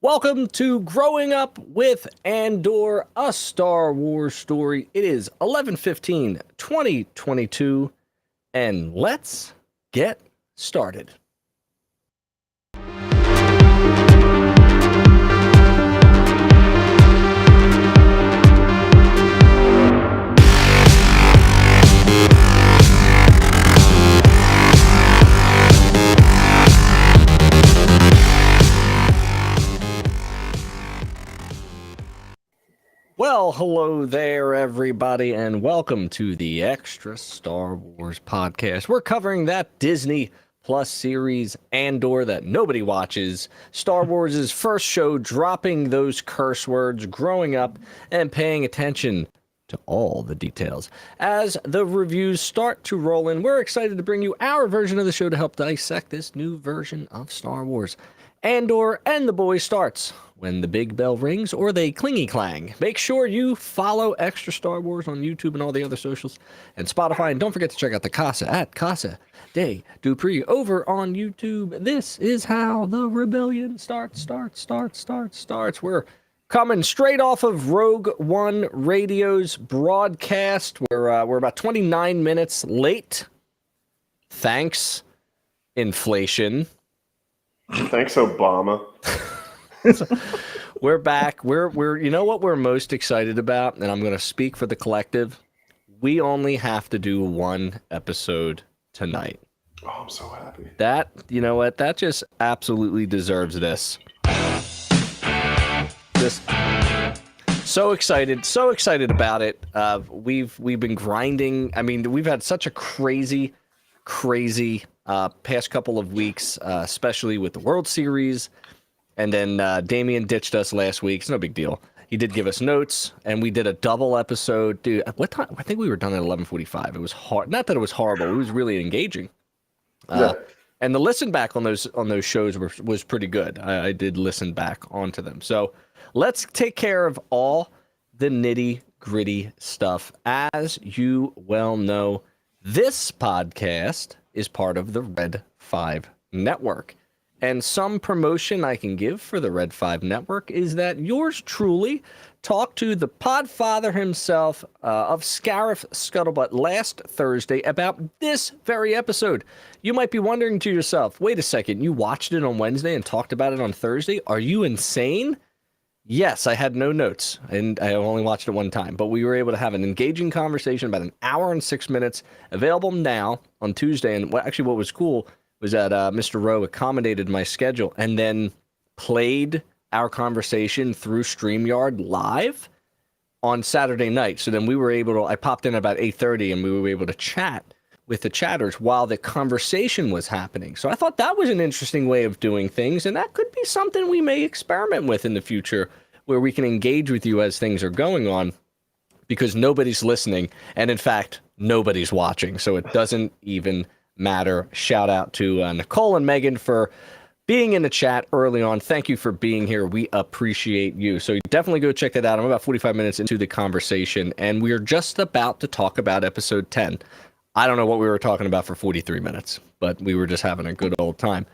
Welcome to Growing Up with Andor, a Star Wars story. It is 11/15/2022, and let's get started. Well, hello there, everybody, and welcome to the Extra Star Wars podcast. We're covering that Disney Plus series, Andor, that nobody watches. Star Wars' first show, dropping those curse words, growing up, and paying attention to all the details. As the reviews start to roll in, we're excited to bring you our version of the show to help dissect this new version of Star Wars. Andor and the Boys starts when the big bell rings or they clingy clang. Make sure you follow Extra Star Wars on YouTube and all the other socials and Spotify. And don't forget to check out the Casa at Casa de Dupree over on YouTube. This is how the rebellion starts. We're coming straight off of Rogue One Radio's broadcast. We're about 29 minutes late. Thanks, inflation. Thanks, Obama. We're back. We're you know what we're most excited about, and I'm going to speak for the collective. We only have to do one episode tonight. Oh, I'm so happy. That, you know what? That just absolutely deserves this. Just so excited about it. We've been grinding. I mean, we've had such a crazy past couple of weeks, especially with the World Series. And then Damien ditched us last week. It's no big deal. He did give us notes, and we did a double episode. Dude, what time? I think we were done at 11:45. It was hard. Not that it was horrible. It was really engaging. Yeah. And the listen back on those shows was pretty good. I did listen back onto them. So let's take care of all the nitty gritty stuff. As you well know, this podcast is part of the Red 5 Network. And some promotion I can give for the Red 5 Network is that yours truly talked to the podfather himself of Scarif Scuttlebutt last Thursday about this very episode. You might be wondering to yourself, wait a second, you watched it on Wednesday and talked about it on Thursday? Are you insane? Yes, I had no notes, and I only watched it one time, but we were able to have an engaging conversation about an hour and 6 minutes, available now on Tuesday. And actually what was cool was that Mr. Rowe accommodated my schedule and then played our conversation through StreamYard live on Saturday night. So then we were able to, I popped in about 8:30 and we were able to chat with the chatters while the conversation was happening. So I thought that was an interesting way of doing things, and that could be something we may experiment with in the future, where we can engage with you as things are going on, because nobody's listening, and in fact, nobody's watching. So it doesn't even matter. Shout out to Nicole and Megan for being in the chat early on. Thank you for being here. We appreciate you. So definitely go check that out. I'm about 45 minutes into the conversation, and we're just about to talk about episode 10. I don't know what we were talking about for 43 minutes, but we were just having a good old time.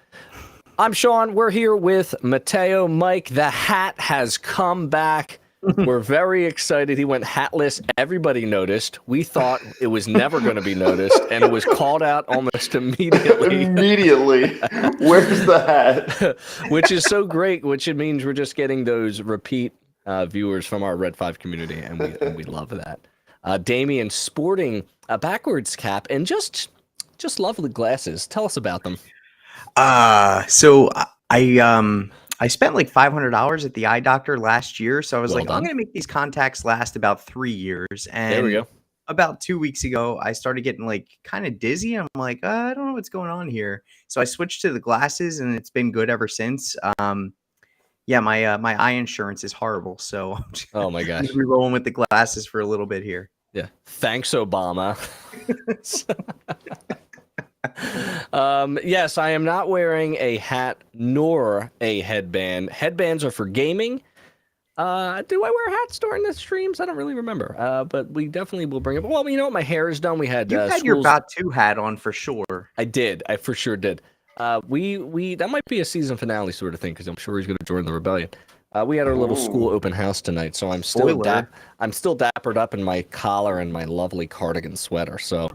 I'm Sean. We're here with Mateo. Mike, the hat has come back. We're very excited. He went hatless. Everybody noticed. We thought it was never going to be noticed, and it was called out almost immediately. Immediately. Where's the hat? Which is so great, which it means we're just getting those repeat viewers from our Red 5 community, and we love that. Damien sporting a backwards cap and just lovely glasses. Tell us about them. So I spent like $500 at the eye doctor last year. So I was I'm going to make these contacts last about 3 years. And there we go. About 2 weeks ago, I started getting like kind of dizzy. And I'm like, I don't know what's going on here. So I switched to the glasses, and it's been good ever since. Yeah, my eye insurance is horrible. So oh my gosh, we're rolling with the glasses for a little bit here. Yeah. Thanks, Obama. Yes, I am not wearing a hat nor a headband. Headbands are for gaming. Do I wear hats during the streams? I don't really remember. But we definitely will bring it. Well, you know what? My hair is done. We had you had your Batu hat on for sure. I did. I for sure did. we that might be a season finale sort of thing because I'm sure he's going to join the rebellion. We had our little school open house tonight, so I'm still Spoiler. I'm still dappered up in my collar and my lovely cardigan sweater. So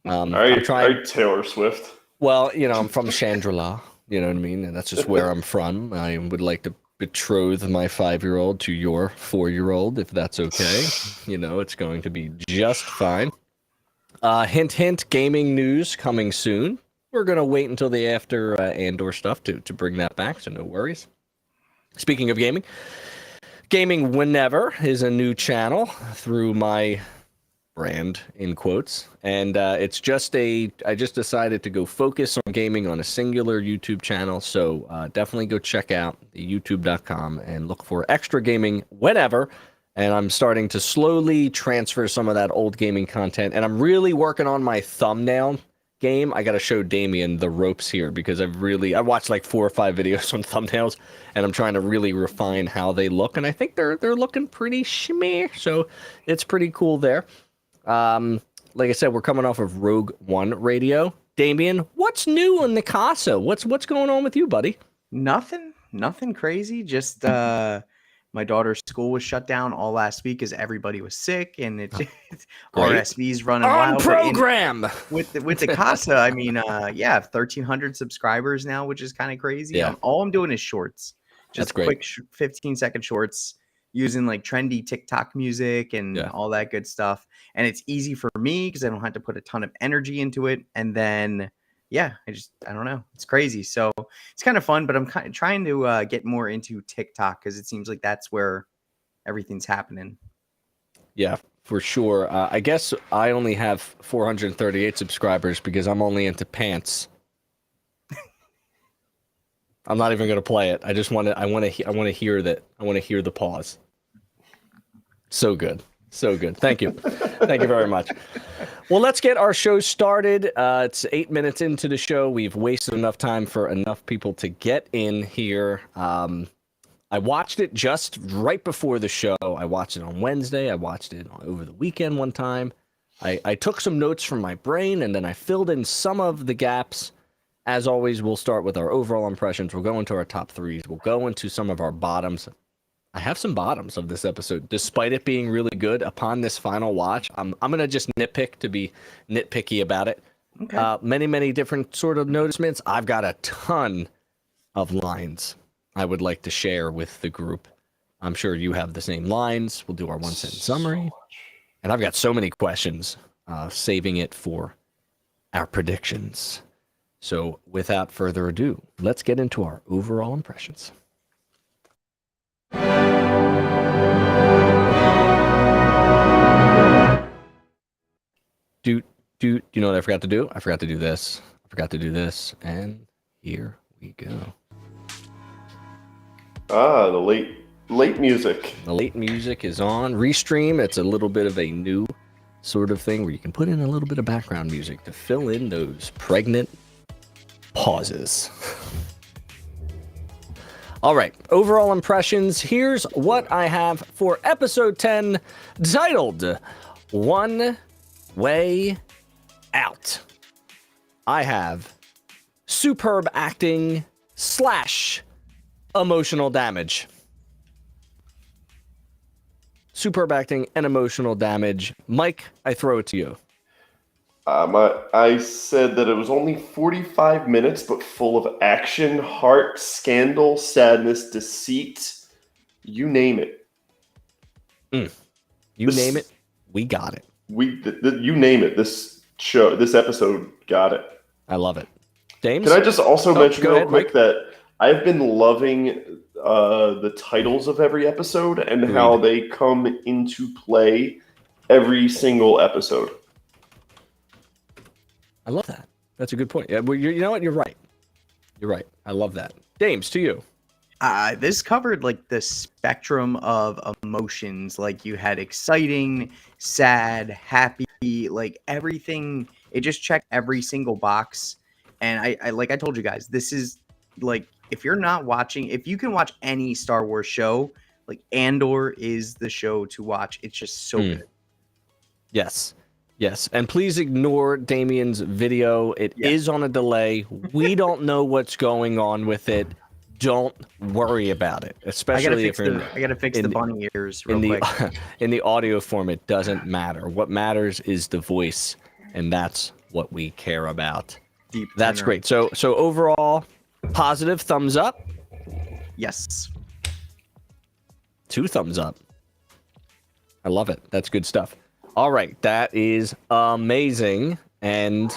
I'm Are trying. you Taylor Swift? Well, I'm from Chandrila, you know what I mean, and that's just where I'm from. I would like to betroth my 5-year-old to your 4-year-old, if that's okay. It's going to be just fine. Hint, hint, gaming news coming soon. We're going to wait until the after Andor stuff to bring that back, so no worries. Speaking of gaming, Gaming Whenever is a new channel through my brand, in quotes. And it's just I just decided to go focus on gaming on a singular YouTube channel. So definitely go check out youtube.com and look for Extra Gaming Whenever. And I'm starting to slowly transfer some of that old gaming content. And I'm really working on my thumbnail game. I got to show Damien the ropes here because I watched like 4 or 5 videos on thumbnails and I'm trying to really refine how they look. And I think they're looking pretty shimmy. So it's pretty cool there. Like I said, we're coming off of Rogue One Radio. Damien, what's new in the casa? What's going on with you, buddy? Nothing crazy. Just my daughter's school was shut down all last week because everybody was sick and it RSV's running on wild. program With the casa, I mean, yeah, 1,300 subscribers now, which is kind of crazy. Yeah. All I'm doing is shorts, just great. quick 15-second shorts using like trendy TikTok music and all that good stuff. And it's easy for me because I don't have to put a ton of energy into it. And then, yeah, I don't know. It's crazy. So it's kind of fun, but I'm kind of trying to get more into TikTok because it seems like that's where everything's happening. Yeah, for sure. I guess I only have 438 subscribers because I'm only into pants. I'm not even going to play it. I want to hear that. I want to hear the pause. So good. So good. Thank you. Thank you very much. Well, let's get our show started. It's 8 minutes into the show. We've wasted enough time for enough people to get in here. I watched it just right before the show. I watched it on Wednesday. I watched it over the weekend one time. I took some notes from my brain, and then I filled in some of the gaps. As always, we'll start with our overall impressions. We'll go into our top threes. We'll go into some of our bottoms. I have some bottoms of this episode, despite it being really good. Upon this final watch, I'm gonna just nitpick to be nitpicky about it. Okay. Many different sort of noticements. I've got a ton of lines I would like to share with the group. I'm sure you have the same lines. We'll do our 1 sentence summary, and I've got so many questions, saving it for our predictions. So, without further ado, let's get into our overall impressions. You know what I forgot to do? I forgot to do this. I forgot to do this. And here we go. The late music. The late music is on. Restream, it's a little bit of a new sort of thing where you can put in a little bit of background music to fill in those pregnant pauses. All right, overall impressions. Here's what I have for episode 10, titled One Way Out. I have superb acting / emotional damage. Superb acting and emotional damage. Mike, I throw it to you. I said that it was only 45 minutes, but full of action, heart, scandal, sadness, deceit. You name it. Name it, we got it. You name it. This episode got it. I love it. James? Can I just also mention real quick Mike. that I've been loving the titles of every episode and how they come into play every single episode. I love that. That's a good point. Yeah, well, you know what? You're right. You're right. I love that. James, to you. This covered like the spectrum of emotions. Like you had exciting, sad, happy, like everything. It just checked every single box. And I like I told you guys, this is like if you're not watching, if you can watch any Star Wars show, like Andor is the show to watch. It's just so good. Yes. Yes, and please ignore Damien's video. It is on a delay. We don't know what's going on with it. Don't worry about it, especially if you're I gotta fix the bunny ears real in the quick. in the audio form. It doesn't matter. What matters is the voice, and that's what we care about. Deep That's tenor. great. So overall, positive thumbs up. Yes. 2 thumbs up. I love it. That's good stuff. All right, that is amazing. And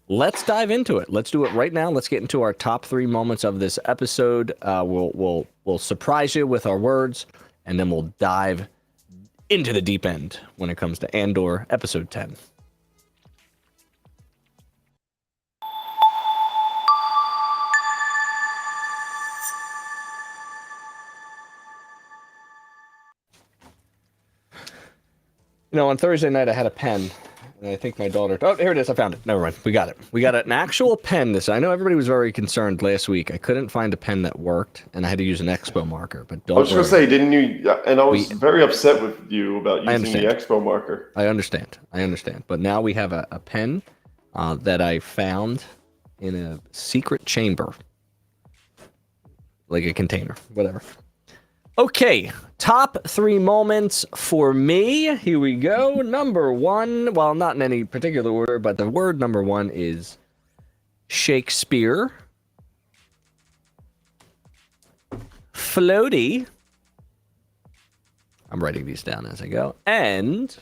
let's dive into it. Let's do it right now. Let's get into our top 3 moments of this episode. We'll surprise you with our words, and then we'll dive into the deep end when it comes to Andor episode 10. You know, on Thursday night, I had a pen, and I think my daughter... Oh, here it is. I found it. Never mind. We got it. We got an actual pen. I know everybody was very concerned last week. I couldn't find a pen that worked, and I had to use an Expo marker, but don't I was just worry. going to say, didn't you... And I was very upset with you about using the Expo marker. I understand. But now we have a pen that I found in a secret chamber. Like a container. Whatever. Okay, top 3 moments for me. Here we go. Number 1, well, not in any particular order, but the word number 1 is Shakespeare. Floaty. I'm writing these down as I go. And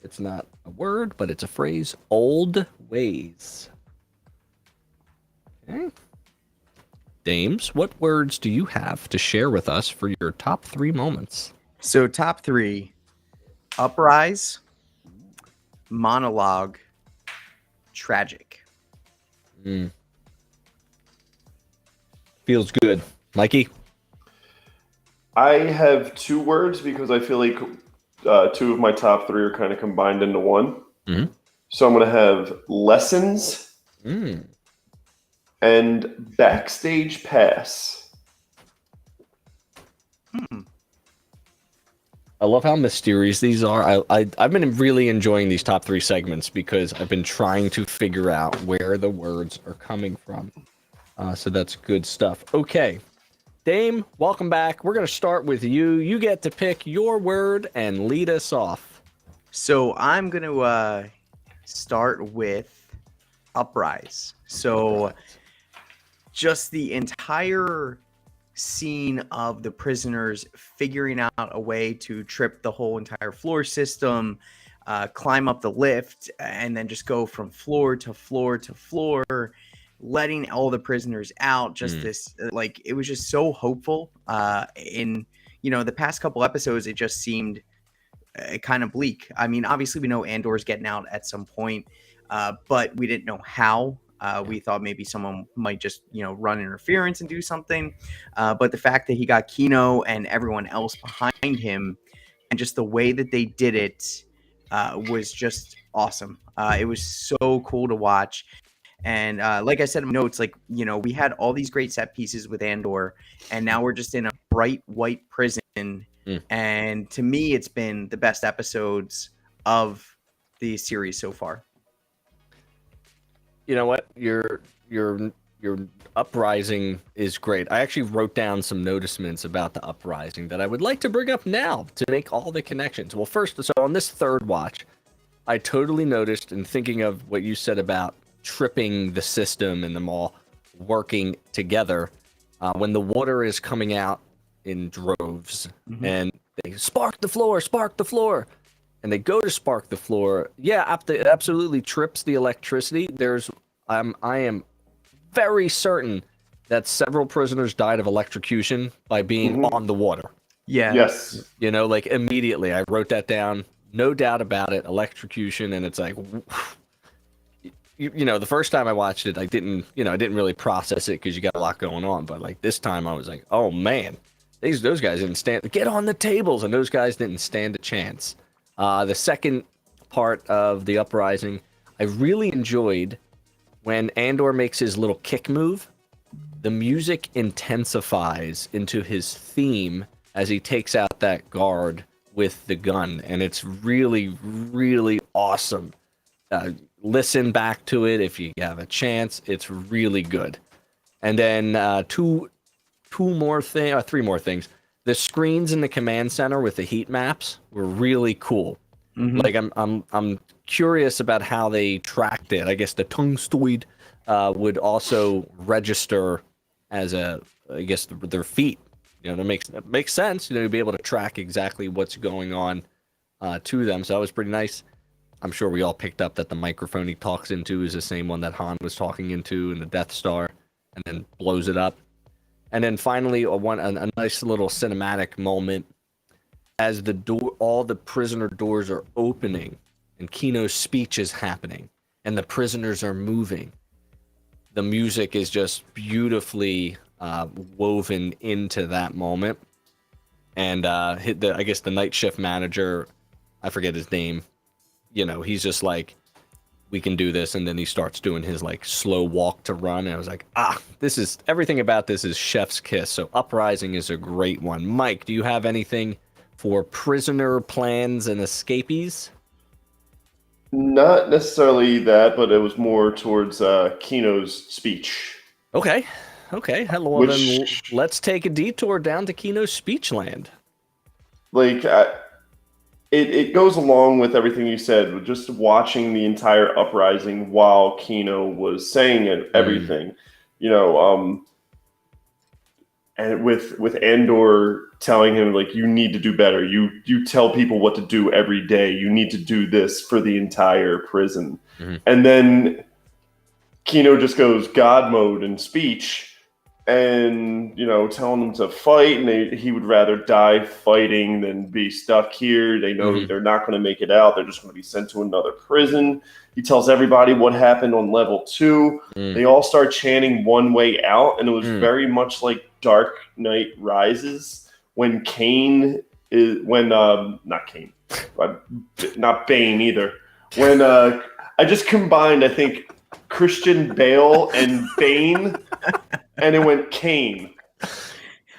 it's not a word, but it's a phrase. Old ways. Okay. Dames, what words do you have to share with us for your top 3 moments? So top 3, uprise, monologue, tragic. Feels good. Mikey? I have 2 words because I feel like 2 of my top 3 are kind of combined into one. Mm-hmm. So I'm going to have lessons and backstage pass. I love how mysterious these are. I've been really enjoying these top 3 segments because I've been trying to figure out where the words are coming from. So that's good stuff. Okay. Dame, welcome back. We're going to start with you. You get to pick your word and lead us off. So I'm going to start with uprise. So just the entire scene of the prisoners figuring out a way to trip the whole entire floor system, climb up the lift, and then just go from floor to floor to floor, letting all the prisoners out. Just this, like, it was just so hopeful. In, you know, the past couple episodes, it just seemed kind of bleak. I mean, obviously we know Andor's getting out at some point, but we didn't know how. We thought maybe someone might just, you know, run interference and do something. But the fact that he got Kino and everyone else behind him, and just the way that they did it was just awesome. It was so cool to watch. And like I said in my notes, like, you know, we had all these great set pieces with Andor, and now we're just in a bright white prison. And to me, it's been the best episodes of the series so far. You know what? Your uprising is great. I actually wrote down some notices about the uprising that I would like to bring up now to make all the connections. Well, first, so on this third watch, I totally noticed, and thinking of what you said about tripping the system and them all working together, when the water is coming out in droves and they spark the floor. And they go to spark the floor. Yeah, it absolutely trips the electricity. I am very certain that several prisoners died of electrocution by being on the water. Yeah. Yes. You know, like immediately. I wrote that down. No doubt about it. Electrocution, and it's like, you know, the first time I watched it, I didn't really process it because you got a lot going on. But like this time, I was like, oh man, those guys didn't stand. Get on the tables, and those guys didn't stand a chance. The second part of the uprising, I really enjoyed when Andor makes his little kick move. The music intensifies into his theme as he takes out that guard with the gun, and it's really, really awesome. listen back to it if you have a chance. It's really good. And then three more things. The screens in the command center with the heat maps were really cool. Mhm. Like I'm curious about how they tracked it. I guess the tungstoid would also register as their feet. That makes sense. To be able to track exactly what's going on to them. So that was pretty nice. I'm sure we all picked up that the microphone he talks into is the same one that Han was talking into in the Death Star, and then blows it up. And then finally, a nice little cinematic moment as all the prisoner doors are opening, and Kino's speech is happening, and the prisoners are moving. The music is just beautifully woven into that moment, and I guess the night shift manager, I forget his name. He's just like, we can do this, and then he starts doing his like slow walk to run, and I was like, this is everything about this is chef's kiss. So Uprising is a great one. Mike, do you have anything for prisoner plans and escapees? Not necessarily that, but it was more towards Kino's speech. Okay. Well, then let's take a detour down to Kino's speech land. Like, it goes along with everything you said. Just watching the entire Uprising while Kino was saying everything, and with Andor telling him, like, you need to do better. You tell people what to do every day. You need to do this for the entire prison. Mm-hmm. And then Kino just goes God mode in speech, and telling them to fight, and he would rather die fighting than be stuck here. They know they're not going to make it out. They're just going to be sent to another prison. He tells everybody what happened on level 2. They all start chanting one way out, and it was very much like Dark Knight Rises when not Bane either. When I just combined, I think, Christian Bale and Bane, and it went Kane. I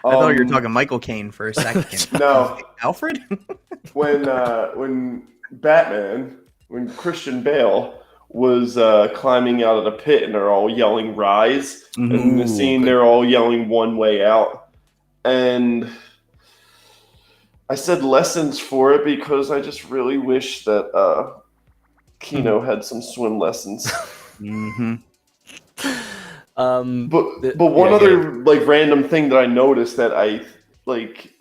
thought you were talking Michael Caine for a second. No, Alfred. when Christian Bale was climbing out of the pit, and they're all yelling "Rise!" and in the scene they're all yelling "One way out," and I said lessons for it because I just really wish that Kino had some swim lessons. Mm-hmm. But one other like random thing that I noticed that I like,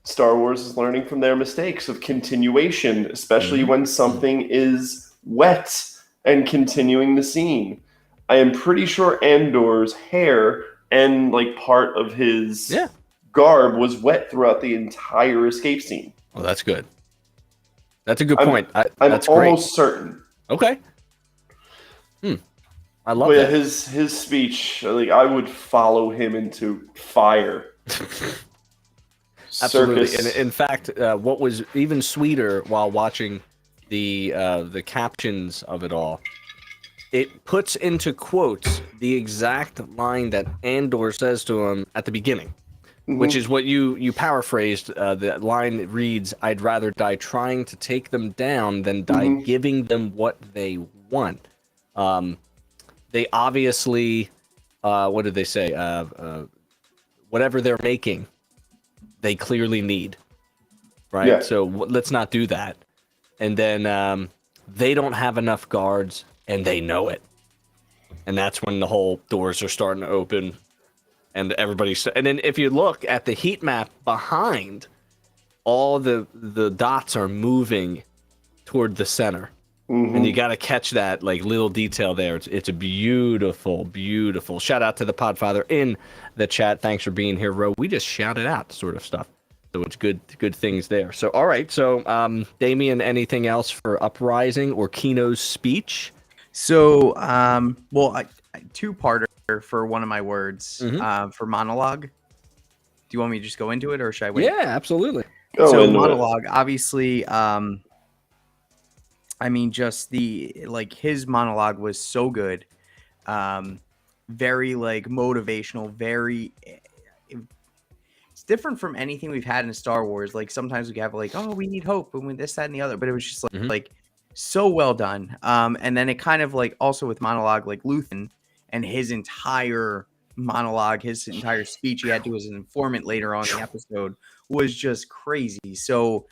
Star Wars is learning from their mistakes of continuation, especially when something is wet and continuing the scene. I am pretty sure Andor's hair and like part of his garb was wet throughout the entire escape scene. Oh, that's good. That's a good point. I'm that's almost great. certain. Okay. I love that. His speech, like, I would follow him into fire. Absolutely. Circus. And in fact, what was even sweeter while watching the captions of it all, it puts into quotes the exact line that Andor says to him at the beginning, which is what you paraphrased. The line reads, "I'd rather die trying to take them down than die giving them what they want." They obviously, what did they say? Whatever they're making, they clearly need, right? Yeah. So let's not do that. And then they don't have enough guards, and they know it. And that's when the whole doors are starting to open, and everybody's. And then if you look at the heat map behind, all the dots are moving toward the center. And you got to catch that like little detail there. It's a beautiful, beautiful. Shout out to the Podfather in the chat. Thanks for being here, Ro. We just shouted out sort of stuff. So it's good things there. So, all right. So, Damien, anything else for Uprising or Kino's speech? So, two-parter for one of my words for monologue. Do you want me to just go into it, or should I wait? Yeah, absolutely. So monologue, obviously, I mean, just his monologue was so good. Very like motivational, very, it's different from anything we've had in Star Wars. Like sometimes we have like, oh, we need hope and this, that, and the other, but it was just like So well done. And then it kind of like also with monologue, like Luthen and his entire monologue, his entire speech he had to his informant later on in the episode was just crazy. So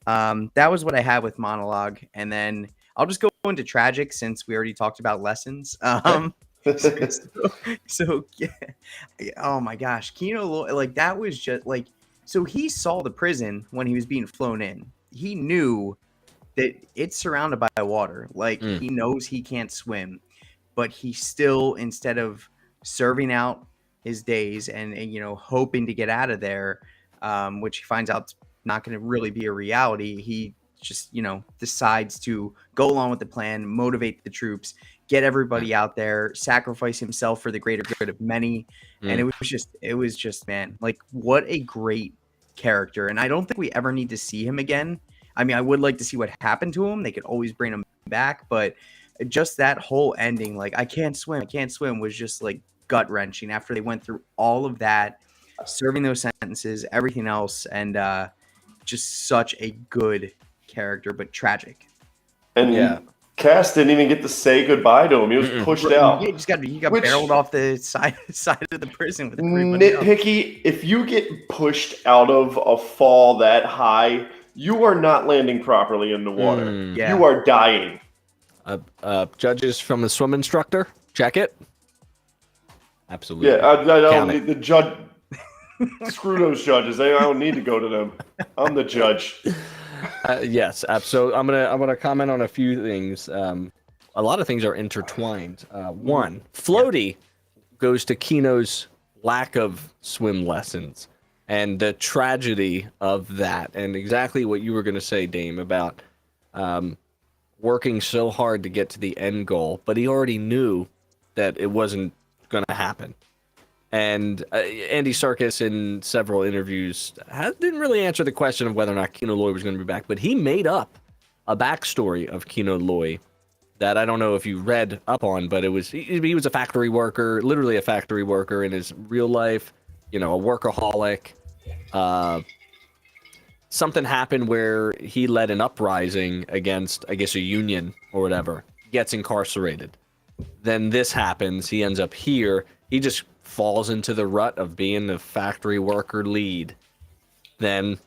that was what I had with monologue. And then I'll just go into tragic since we already talked about lessons. So yeah, oh my gosh, like that was just like, so he saw the prison when he was being flown in. He knew that it's surrounded by water. Like he knows he can't swim, but he still, instead of serving out his days and hoping to get out of there, which he finds out not going to really be a reality, he just decides to go along with the plan, motivate the troops, get everybody out there, sacrifice himself for the greater good of many. And it was just man, like what a great character. And I don't think we ever need to see him again. I mean, I would like to see what happened to him. They could always bring him back, but just that whole ending, like I can't swim, was just like gut wrenching after they went through all of that, serving those sentences, everything else, and just such a good character, but tragic. And Cass didn't even get to say goodbye to him. He was pushed out. He got barreled off the side of the prison with nitpicky. If you get pushed out of a fall that high, you are not landing properly in the water. You are dying. Judges from the swim instructor, check it. Absolutely. Yeah, I don't need the judge. Screw those judges. I don't need to go to them. I'm the judge. Yes, absolutely. I'm gonna comment on a few things. A lot of things are intertwined. One, Floaty goes to Kino's lack of swim lessons and the tragedy of that, and exactly what you were going to say, Dame, about working so hard to get to the end goal, but he already knew that it wasn't going to happen. And Andy Serkis in several interviews didn't really answer the question of whether or not Kino Loy was going to be back, but he made up a backstory of Kino Loy that I don't know if you read up on, but he was a factory worker, literally a factory worker in his real life, a workaholic. Something happened where he led an uprising against, I guess, a union or whatever, gets incarcerated. Then this happens. He ends up here. He just falls into the rut of being the factory worker lead, then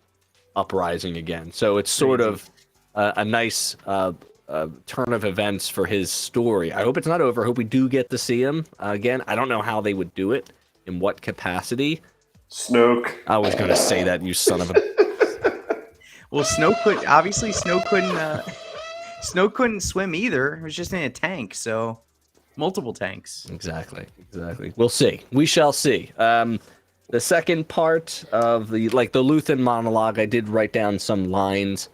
uprising again. So it's sort of a nice turn of events for his story. I hope it's not over. I hope we do get to see him again. I don't know how they would do it, in what capacity. Snoke. I was going to say that, you son of a... Well, Snoke couldn't swim either. It was just in a tank, so... Multiple tanks. Exactly. We'll see. We shall see. The second part of the Luthen monologue, I did write down some lines,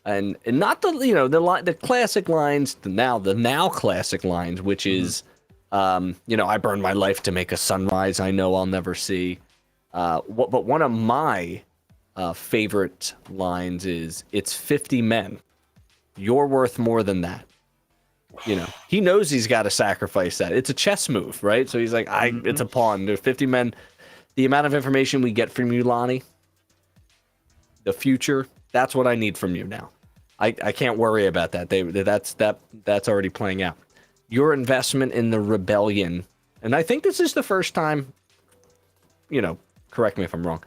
and not the classic lines, the now classic lines, which is, I burned my life to make a sunrise I know I'll never see. But one of my favorite lines is, "It's 50 men. You're worth more than that." He knows he's got to sacrifice that. It's a chess move, right? So he's like, it's a pawn. There's 50 men. The amount of information we get from you, Lonnie, the future, that's what I need from you now. I can't worry about that. That's already playing out. Your investment in the rebellion, and I think this is the first time, correct me if I'm wrong,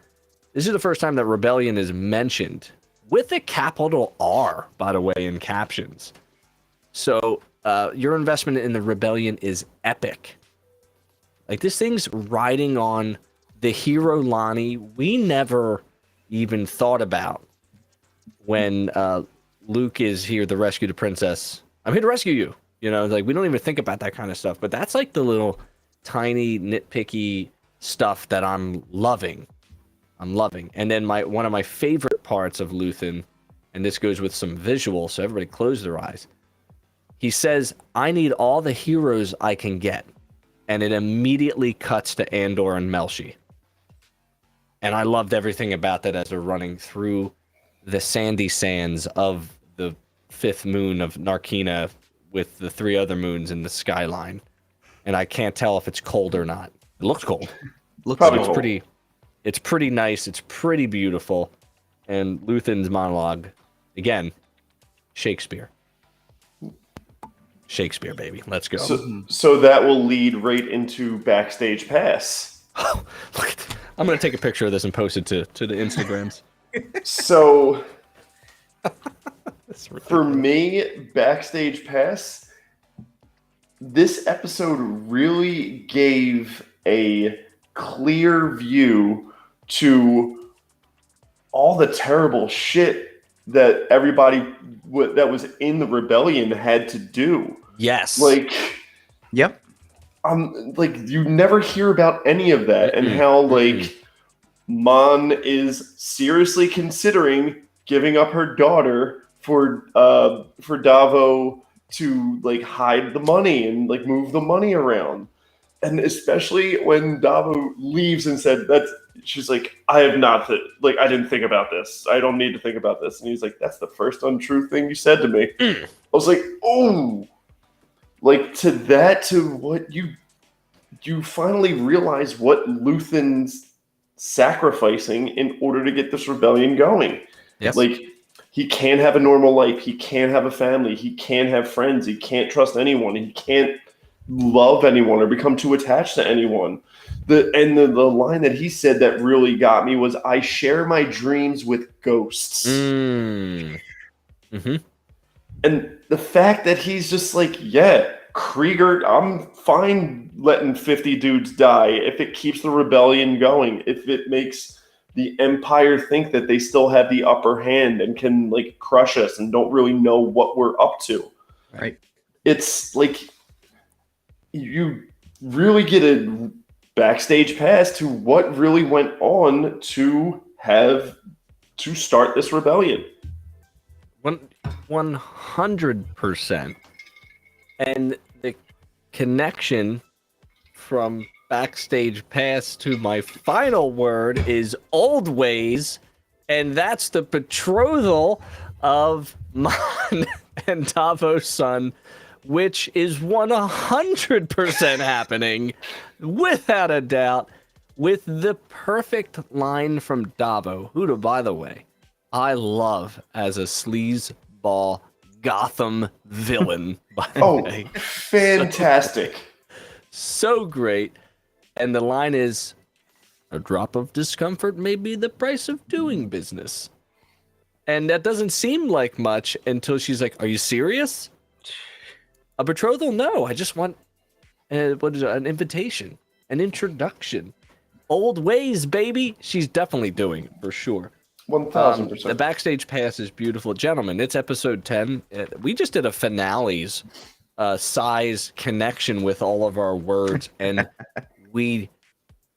this is the first time that rebellion is mentioned with a capital R, by the way, in captions. So your investment in the rebellion is epic. Like, this thing's riding on the hero Lonnie we never even thought about when Luke is here to rescue the princess. I'm here to rescue you. Like, we don't even think about that kind of stuff. But that's like the little tiny nitpicky stuff that I'm loving. And then one of my favorite parts of Luthen, and this goes with some visual, so everybody close their eyes. He says, "I need all the heroes I can get." And it immediately cuts to Andor and Melshi. And I loved everything about that as they're running through the sandy sands of the fifth moon of Narkina with the three other moons in the skyline. And I can't tell if it's cold or not. It looks cold. It's pretty nice. It's pretty beautiful. And Luthen's monologue, again, Shakespeare. Shakespeare, baby. Let's go. So that will lead right into Backstage Pass. Look at I'm going to take a picture of this and post it to the Instagrams. So for me, Backstage Pass, this episode really gave a clear view to all the terrible shit that everybody that was in the rebellion had to do. Yes. Like, Yep. like you never hear about any of that, and how like Mon is seriously considering giving up her daughter for Davo to like hide the money and like move the money around. And especially when Davo leaves and said that, she's like, I have not I didn't think about this. I don't need to think about this. And he's like, that's the first untrue thing you said to me. I was like, oh, like to what you finally realize what Luthen's sacrificing in order to get this rebellion going. Yes. Like, he can't have a normal life. He can't have a family. He can't have friends. He can't trust anyone. He can't love anyone or become too attached to anyone. The line that he said that really got me was, I share my dreams with ghosts. Mm-hmm. And the fact that he's just like, yeah, Krieger, I'm fine letting 50 dudes die if it keeps the rebellion going, if it makes the Empire think that they still have the upper hand and can like crush us and don't really know what we're up to. Right. It's like you really get a backstage pass to what really went on to start this rebellion. 100%. And the connection from backstage pass to my final word is old ways, and that's the betrothal of Mon and Davos' son, which is 100% happening, without a doubt, with the perfect line from Davo, who, by the way, I love as a sleazeball Gotham villain, by the way. Fantastic. So great. And the line is, a drop of discomfort may be the price of doing business. And that doesn't seem like much until she's like, are you serious? A betrothal? No, I just want an invitation, an introduction. Old ways, baby. She's definitely doing it, for sure. 1,000%. The backstage pass is beautiful. Gentlemen, it's episode 10. We just did a finale's size connection with all of our words, and we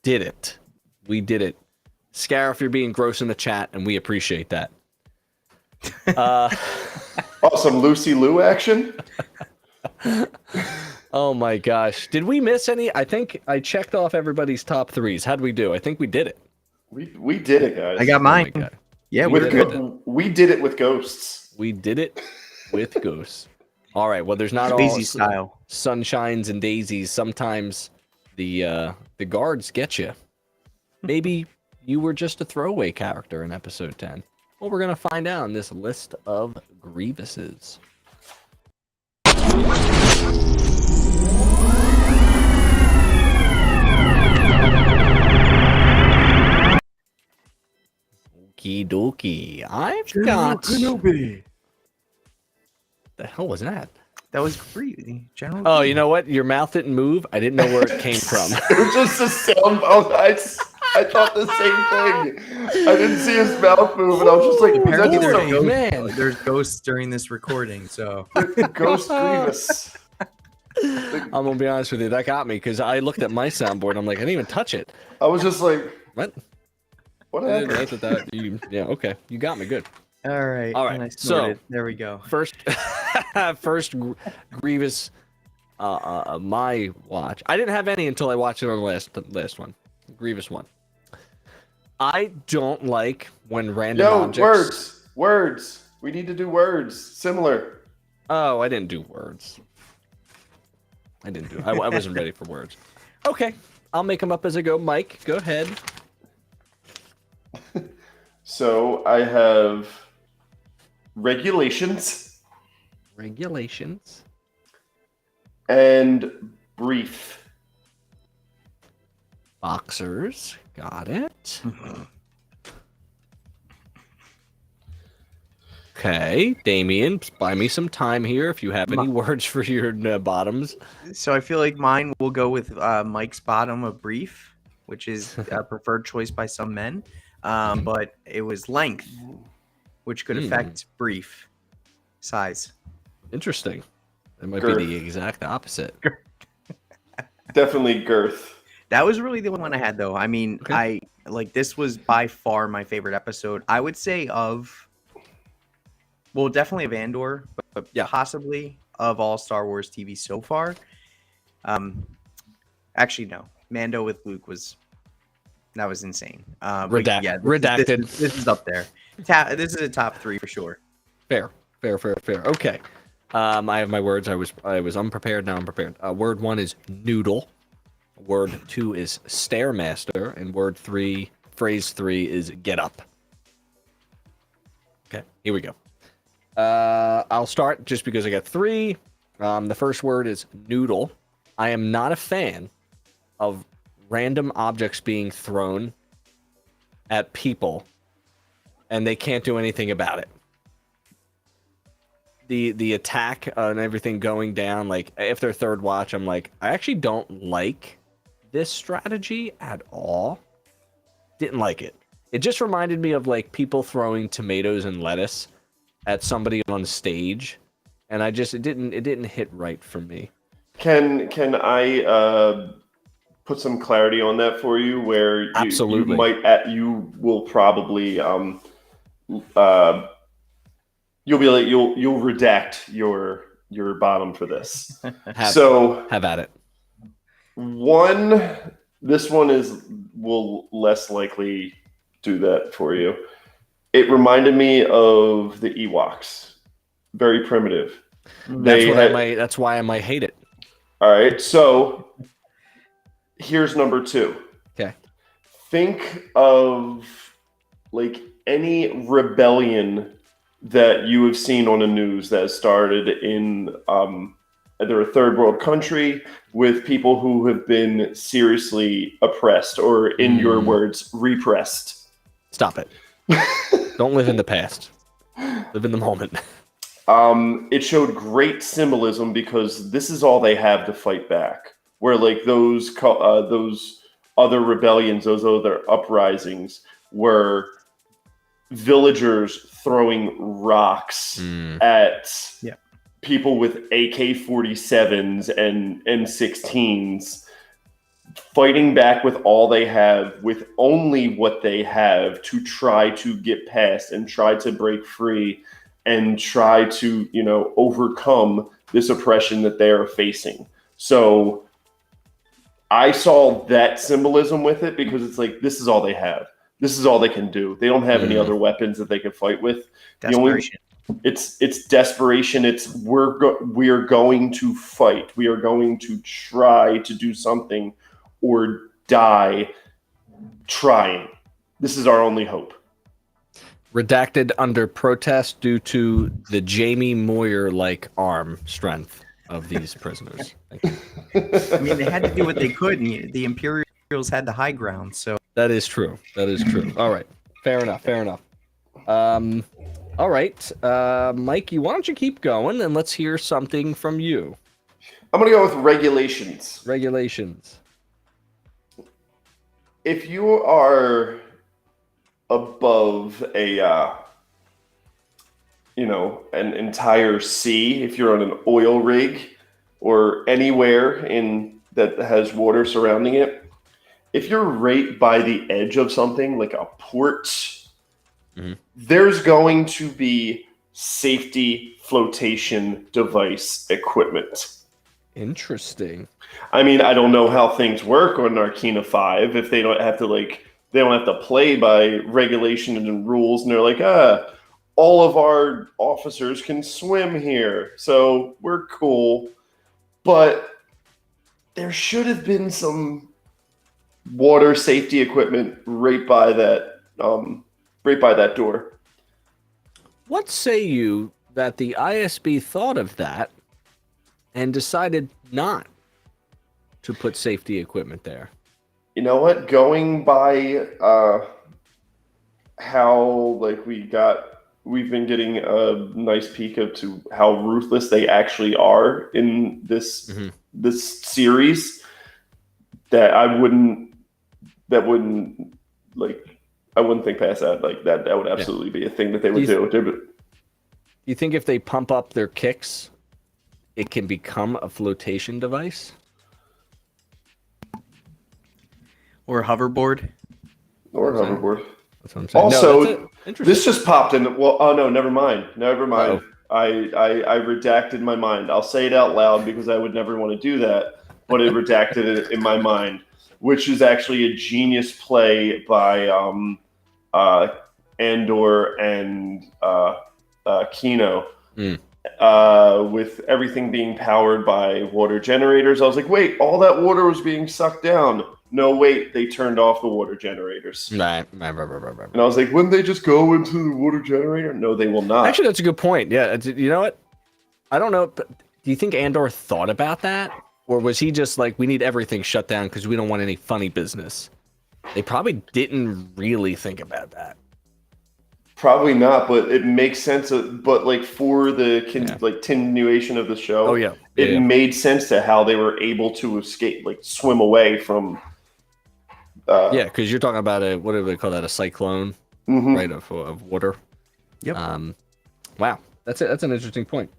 did it. We did it. Scarif, you're being gross in the chat, and we appreciate that. Some Lucy Liu action? Oh my gosh. Did we miss any? I think I checked off everybody's top threes. How'd we do? I think we did it. We did it, guys. I got mine. Oh my God. Yeah, we did it with ghosts. We did it with ghosts. All right. Well, there's not all style sunshines and daisies. Sometimes the guards get you. Maybe you were just a throwaway character in episode 10. Well, we're gonna find out in this list of grievances. Okie dokie. I've got. Kenobi. The hell was that? That was great, General. Oh, you know what? Your mouth didn't move. I didn't know where it came from. It was just a sound. I thought the same thing. I didn't see his mouth move, and I was just like, Apparently there's there's ghosts during this recording, so Ghost Grievous. I'm gonna be honest with you, that got me because I looked at my soundboard. I'm like, I didn't even touch it. I was just like, What? what I didn't happened? know yeah, okay. You got me good. all right. All right, and I so- snorted. There we go. First Grievous my watch. I didn't have any until I watched it on the last one. Grievous one. I don't like when random objects. Words. We need to do words. Similar. Oh, I didn't do words. I wasn't ready for words. Okay, I'll make them up as I go. Mike, go ahead. So I have regulations, Regulations. and brief. Boxers. Got it. Okay, Damien, buy me some time here if you have any words for your bottoms. So I feel like mine will go with Mike's bottom of brief, which is a preferred choice by some men. But it was length, which could affect brief size. Interesting. That might Girth. be the exact opposite. Definitely girth. That was really the one I had, though. I mean, Okay. this was by far my favorite episode. I would say definitely of Andor, but possibly of all Star Wars TV so far. Actually, no. Mando with Luke was insane. Redacted. This is up there. This is a top 3 for sure. Fair. Okay. I have my words. I was unprepared. Now I'm prepared. Word 1 is noodle. Word 2 is stairmaster, and phrase 3 is get up. Okay, here we go. I'll start just because I got 3. The first word is noodle. I am not a fan of random objects being thrown at people, and they can't do anything about it. The attack and everything going down, like after third watch, I'm like, I actually don't like this strategy at all. Didn't like it. It just reminded me of like people throwing tomatoes and lettuce at somebody on stage, and it didn't hit right for me. Can I put some clarity on that for you? Where Absolutely. you will probably you'll redact your bottom for this. Have at it. This one will less likely do that for you. It reminded me of the Ewoks. Very primitive. That's why I might hate it. All right, so here's number 2. Okay. Think of like any rebellion that you have seen on the news that started in either a third world country with people who have been seriously oppressed, or in your words, repressed. Stop it. Don't live in the past. Live in the moment. It showed great symbolism because this is all they have to fight back. Where like those other rebellions, those other uprisings were villagers throwing rocks at people with AK-47s and M16s, fighting back with all they have, with only what they have, to try to get past and try to break free and try to, overcome this oppression that they are facing. So I saw that symbolism with it because it's like, this is all they have. This is all they can do. They don't have any other weapons that they can fight with. Desperation. It's desperation. It's we are going to fight. We are going to try to do something or die trying. This is our only hope. Redacted under protest due to the Jamie Moyer-like arm strength of these prisoners. Thank you. I mean, they had to do what they could, and the Imperials had the high ground. So that is true. All right. Fair enough. All right. Mikey, why don't you keep going and let's hear something from you. I'm going to go with regulations. If you are above an entire sea, if you're on an oil rig or anywhere that has water surrounding it, if you're right by the edge of something like a port, there's going to be safety flotation device equipment. Interesting. I mean, I don't know how things work on Narkina 5 if they don't have to play by regulation and rules, and they're like, all of our officers can swim here, so we're cool. But there should have been some water safety equipment right by that door. What say you that the ISB thought of that and decided not to put safety equipment there. You know what? Going by how like we've been getting a nice peek of to how ruthless they actually are in this this series. I wouldn't think past that. Like that would absolutely be a thing that they would do. Do you think if they pump up their kicks, it can become a flotation device? Or a hoverboard? Or a hoverboard. That's what I'm saying. Also, this just popped in. Well, oh no, never mind. Uh-oh. I redacted my mind. I'll say it out loud because I would never want to do that, but it redacted it in my mind, which is actually a genius play by Andor and Kino. With everything being powered by water generators. I was like, wait, all that water was being sucked down. No, wait, they turned off the water generators. Right. And I was like, wouldn't they just go into the water generator? No, they will not. Actually, that's a good point. Yeah, you know what? I don't know. But do you think Andor thought about that? Or was he just like, we need everything shut down because we don't want any funny business? They probably didn't really think about that. Probably not, but it makes sense. But like for the continuation of the show, it made sense to how they were able to escape, like swim away from. Because you're talking about what do they call that? A cyclone, right? Of water. Yep. Wow, that's it. That's an interesting point.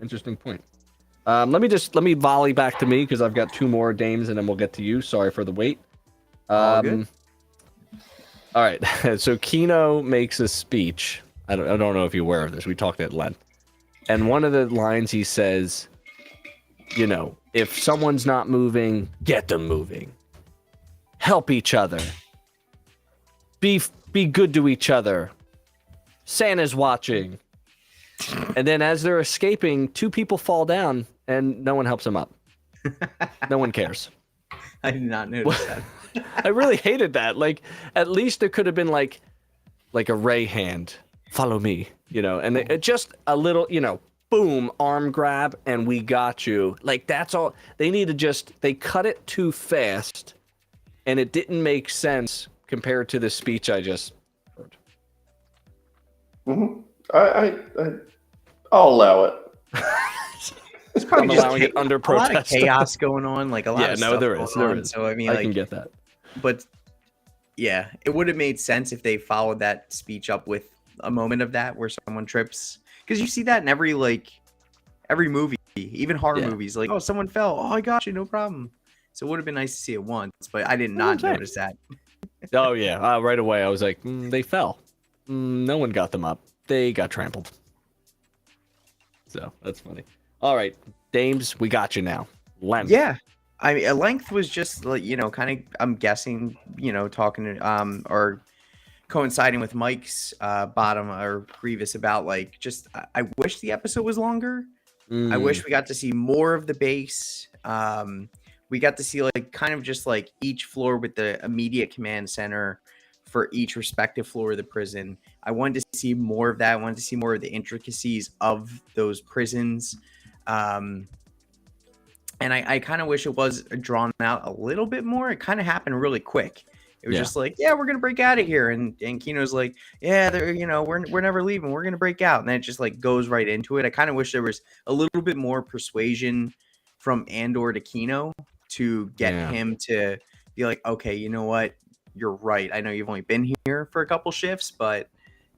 Let me volley back to me because I've got two more dames and then we'll get to you. Sorry for the wait. All good. All right. So Kino makes a speech. I don't know if you're aware of this. We talked at length. And one of the lines he says, you know, if someone's not moving, get them moving. Help each other. Be good to each other. Santa's watching. And then as they're escaping, two people fall down and no one helps them up. No one cares. I did not notice that. I really hated that. Like, at least there could have been like a Ray hand. Follow me, you know, and it just a little, you know, boom, arm grab, and we got you. Like, that's all. They need to they cut it too fast, and it didn't make sense compared to the speech I just heard. I'll allow it. It's probably just allowing it under a protest. lot of chaos going on, like a lot of stuff there is. So I mean, I can get that. But yeah, it would have made sense if they followed that speech up with a moment of that where someone trips, because you see that in every movie, even horror movies. Like, oh, someone fell. Oh, I got you, no problem. So it would have been nice to see it once, but I did not notice that. Oh yeah, right away I was like, they fell. No one got them up. They got trampled. So that's funny. All right, dames, we got you now. Length. Yeah, I mean, length was just like, you know, kind of. I'm guessing, you know, talking or coinciding with Mike's bottom or Grievous about like just. I wish the episode was longer. I wish we got to see more of the base. We got to see like kind of just like each floor with the immediate command center for each respective floor of the prison. I wanted to see more of that. I wanted to see more of the intricacies of those prisons. And I kind of wish it was drawn out a little bit more. It kind of happened really quick. It was just like, yeah, we're going to break out of here. And Kino's like, yeah, you know, we're never leaving. We're going to break out. And then it just like goes right into it. I kind of wish there was a little bit more persuasion from Andor to Kino to get him to be like, okay, you know what? You're right. I know you've only been here for a couple shifts, but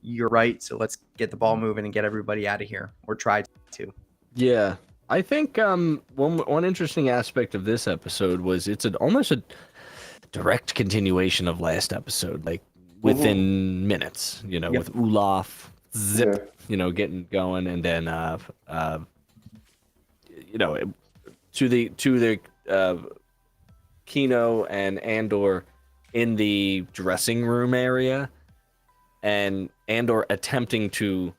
you're right. So let's get the ball moving and get everybody out of here, or try to. Yeah. I think one interesting aspect of this episode was it's almost a direct continuation of last episode, like within minutes, you know, with Olaf, you know, getting going, and then you know, to the Kino and Andor in the dressing room area, and Andor attempting to,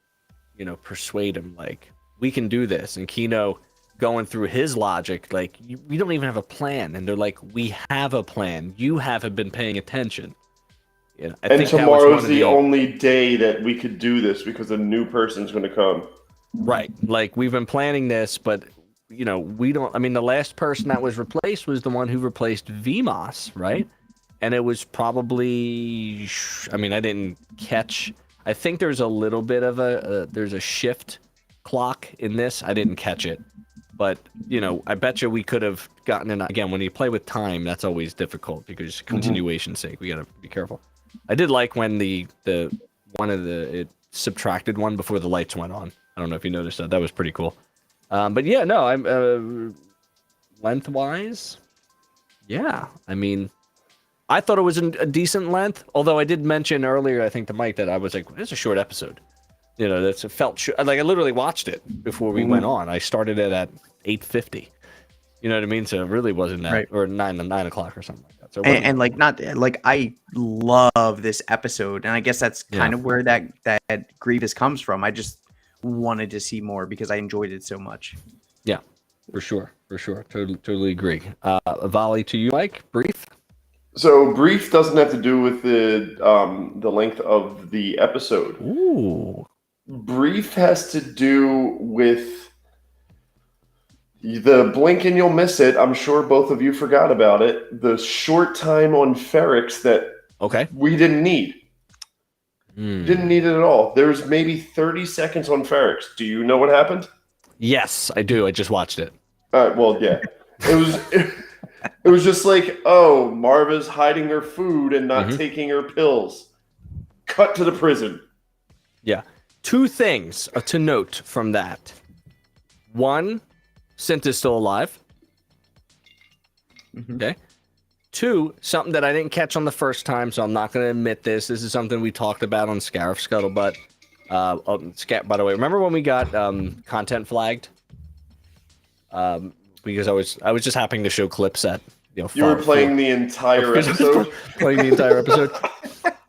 you know, persuade him like, we can do this, and Kino going through his logic like, we don't even have a plan, and they're like, we have a plan, you haven't been paying attention. Yeah, I think tomorrow's the only day that we could do this because a new person's going to come. Right, like we've been planning this, but we don't. I mean, the last person that was replaced was the one who replaced VMOS, right? And it was probably. I mean, I didn't catch. I think there's a little bit of there's a shift clock in this. I didn't catch it, but I bet you we could have gotten in. Again, when you play with time, that's always difficult because continuation's sake, we gotta be careful. I did like when it subtracted one before the lights went on. I don't know if you noticed that. That was pretty cool. But yeah, no, I'm lengthwise. Yeah, I mean, I thought it was a decent length. Although I did mention earlier, I think to Mike, that I was like, it's a short episode. It felt like I literally watched it before we went on. I started it at 8:50. You know what I mean? So it really wasn't that, or 9 o'clock or something like that. So and like not like I love this episode, and I guess that's kind of where that Grievous comes from. I just wanted to see more because I enjoyed it so much. Yeah, for sure. Totally agree. A volley to you, Mike. Brief. So brief doesn't have to do with the length of the episode. Ooh. Brief has to do with the blink and you'll miss it. I'm sure both of you forgot about it. The short time on Ferrix that we didn't need. Didn't need it at all. There was maybe 30 seconds on Ferrix. Do you know what happened? Yes, I do. I just watched it. Well, yeah. It was just like, oh, Marva's hiding her food and not taking her pills. Cut to the prison. Yeah. 2 things to note from that. 1, Cinta's still alive. Okay. 2, something that I didn't catch on the first time, so I'm not going to admit this. This is something we talked about on Scarif Scuttlebutt. By the way, remember when we got content flagged? Because I was just happening to show clips at you were playing the entire episode. Playing the entire episode.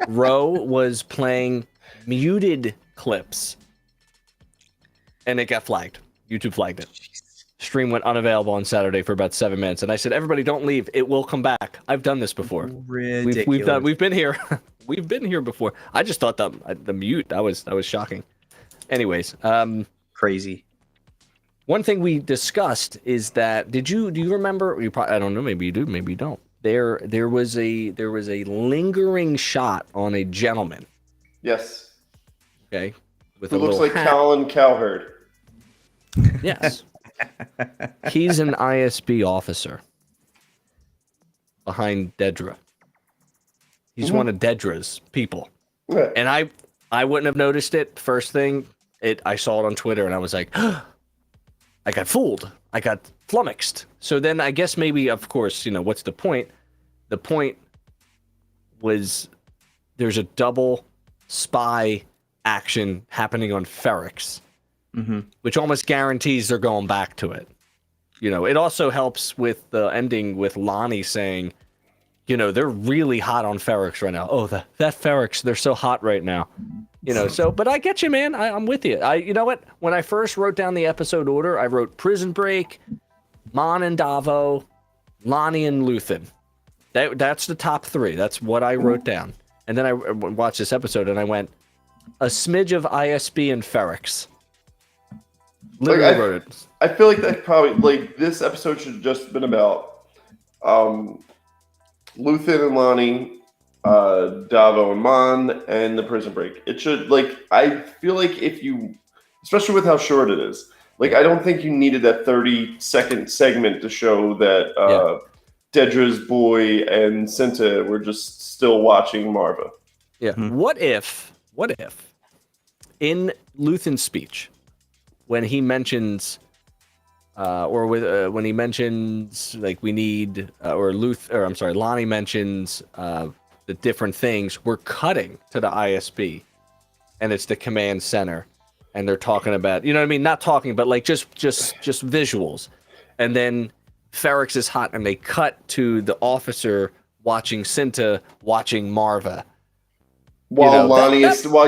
Ro was playing muted clips, and it got flagged. YouTube flagged it. Stream went unavailable on Saturday for about 7 minutes, and I said, "Everybody, don't leave. It will come back." I've done this before. Ridiculous. We've been here. We've been here before. I just thought the mute that was shocking. Anyways, crazy. One thing we discussed is that do you remember? I don't know. Maybe you do. Maybe you don't. There was a lingering shot on a gentleman. Yes. Okay. With Who a looks like hat. Colin Cowherd. Yes. He's an ISB officer behind Dedra. He's one of Dedra's people. Yeah. And I wouldn't have noticed it first thing. I saw it on Twitter and I was like, I got fooled. I got flummoxed. So then I guess maybe, of course, what's the point? The point was there's a double spy action happening on Ferrix. Which almost guarantees they're going back to it. It also helps with the ending with Lonnie saying, they're really hot on Ferrix right now. Oh, that Ferrix, they're so hot right now. But I get you, man. I'm with you. You know what? When I first wrote down the episode order, I wrote Prison Break, Mon and Davo, Lonnie and Luthen. That's the top 3. That's what I wrote down. And then I watched this episode and I went, a smidge of ISB and Ferrix. Literally wrote it. I feel like that probably this episode should have just been about Luthen and Lonnie, Davo and Mon, and the Prison Break. It should I feel like if you, especially with how short it is, I don't think you needed that 30-second segment to show that Dedra's boy and Cinta were just still watching Marva. Yeah. What if in Luthen's speech, when he mentions, when he mentions we need, Lonnie mentions the different things, we're cutting to the ISB, and it's the command center, and they're talking about, you know what I mean? Not talking, but just visuals, and then Ferrix is hot, and they cut to the officer watching Cinta watching Marva. While while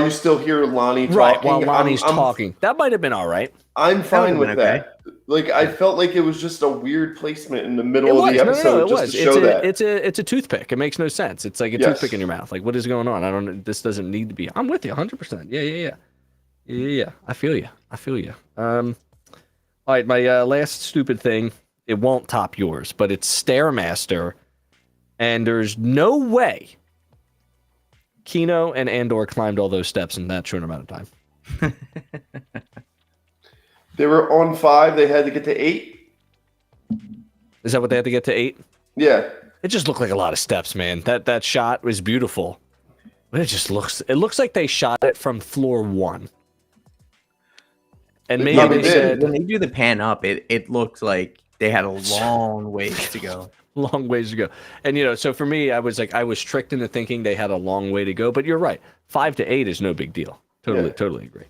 you still hear Lonnie talking. Right, while Lonnie's talking. That might have been all right. I'm fine with that. I felt like it was just a weird placement in the middle of the episode to show that. It's a toothpick. It makes no sense. It's like a toothpick in your mouth. What is going on? This doesn't need to be. I'm with you 100%. Yeah. I feel you. All right, my last stupid thing. It won't top yours, but it's Stairmaster, and there's no way Kino and Andor climbed all those steps in that short amount of time. They were on 5. They had to get to 8. Is that what they had to get to 8? Yeah. It just looked like a lot of steps, man. That shot was beautiful. But it looks like they shot it from floor 1. And maybe probably they did. said When they do the pan up, it looked like they had a long ways to go. long ways to go. And so for me, I was tricked into thinking they had a long way to go, but you're right. 5 to 8 is no big deal. Totally agree.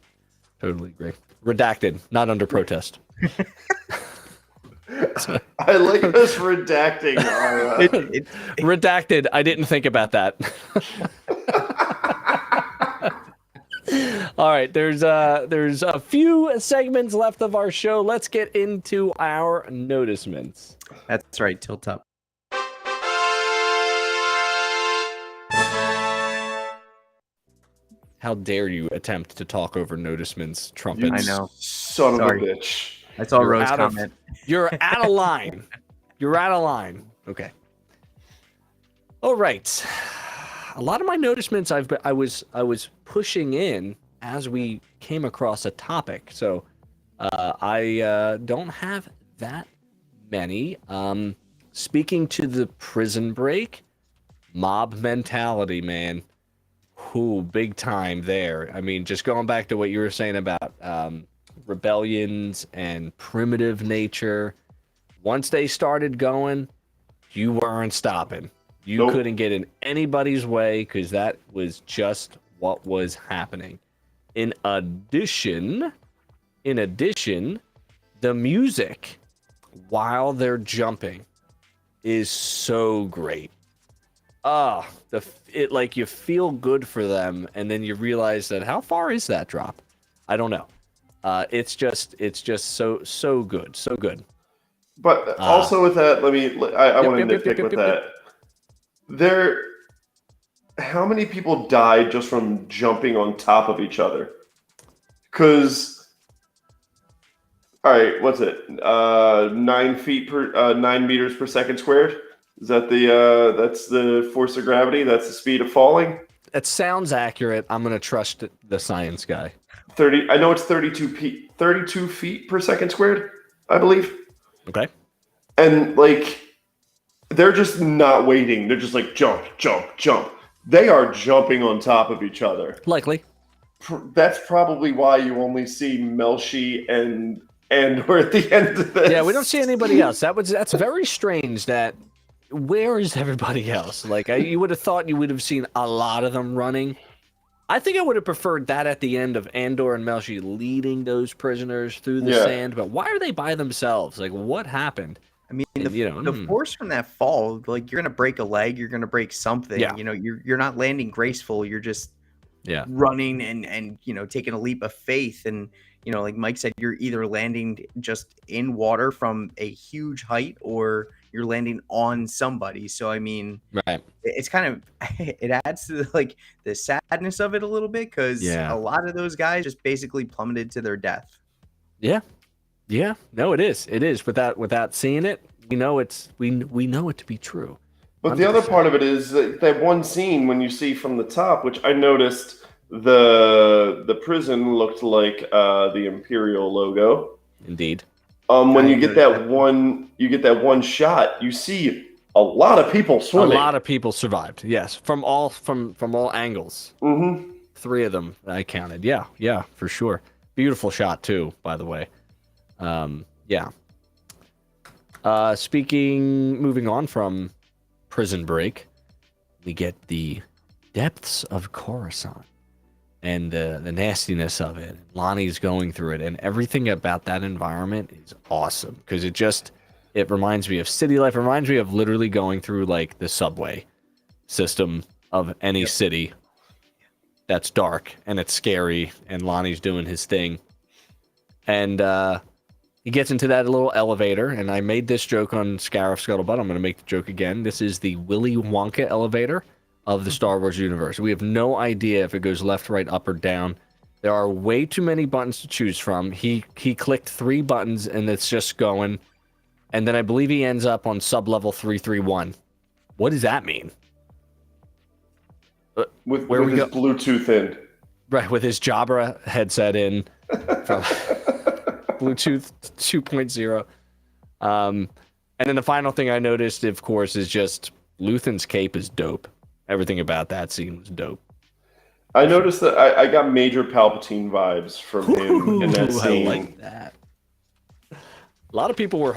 Totally agree. Redacted, not under protest. I like us redacting our... Redacted, I didn't think about that. All right, there's a few segments left of our show. Let's get into our notisements. That's right, tilt up. How dare you attempt to talk over notisements, trumpets? I know. Son Sorry. of a bitch. I saw You're Rose out of- comment. You're out of line. You're out of line. Okay. All right. A lot of my notisements I was pushing in as we came across a topic, so I don't have that many. Speaking to the prison break, mob mentality, man. Whoo, big time there. I mean, just going back to what you were saying about rebellions and primitive nature. Once they started going, you weren't stopping. You Nope. couldn't get in anybody's way because that was just what was happening. In addition, the music while they're jumping is so great. It like you feel good for them, and then you realize that how far is that drop? I don't know. It's just so good, so good. But also with that, I want to nitpick with that. How many people died just from jumping on top of each other? Because, all right, what's it? 9 meters per second squared. Is that that's the force of gravity? That's the speed of falling? That sounds accurate. I'm gonna trust the science guy. 30. I know it's 32 feet per second squared, I believe. Okay. And they're just not waiting. They're just like jump, jump, jump. They are jumping on top of each other. Likely. That's probably why you only see Melshi and we're at the end of this. Yeah, we don't see anybody else. That's very strange. That where is everybody else? You would have thought you would have seen a lot of them running. I think I would have preferred that at the end of Andor and Melshi leading those prisoners through the sand. But why are they by themselves? What happened? I mean, And, the force from that fall, you're gonna break a leg, you're gonna break something. Yeah. You're not landing graceful. You're just running and taking a leap of faith. And like Mike said, you're either landing just in water from a huge height or you're landing on somebody. So I mean, Right. it's kind of it adds to the sadness of it a little bit because a lot of those guys just basically plummeted to their death. Yeah. Yeah. No, it is. It is. Without seeing it, we know it to be true. But the other part of it is that one scene when you see from the top, which I noticed the prison looked like the Imperial logo. Indeed. When you get that one shot, you see a lot of people swimming. A lot of people survived. Yes, from all angles. Mm-hmm. 3 of them I counted. Yeah, for sure. Beautiful shot too, by the way. Yeah. Moving on from Prison Break, we get the depths of Coruscant and the nastiness of it. Lonnie's going through it, and everything about that environment is awesome because it reminds me of city life. It reminds me of literally going through the subway system of any city that's dark and it's scary, and Lonnie's doing his thing. And he gets into that little elevator, and I made this joke on Scarif Scuttlebutt. I'm going to make the joke again. This is the Willy Wonka elevator of the Star Wars universe. We have no idea if it goes left, right, up, or down. There are way too many buttons to choose from. He clicked 3 buttons and it's just going. And then I believe he ends up on sub-level 331. What does that mean? With Where we his go? Bluetooth in. Right, with his Jabra headset in from Bluetooth 2.0. And then the final thing I noticed, of course, is just Luthen's cape is dope. Everything about that scene was dope. I noticed that I got major Palpatine vibes from him in that scene. I like that. A lot of people were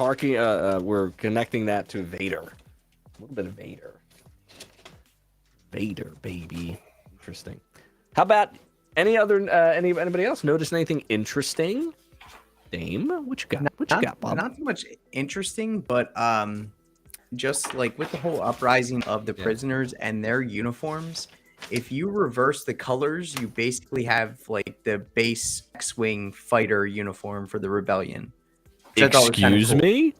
were connecting that to Vader. A little bit of Vader. Vader, baby. Interesting. How about anybody else notice anything interesting? Dame, what you got? What you got, Bob? Not too much interesting, but just like with the whole uprising of the prisoners and their uniforms, if you reverse the colors, you basically have like the base X-wing fighter uniform for the rebellion. Excuse me?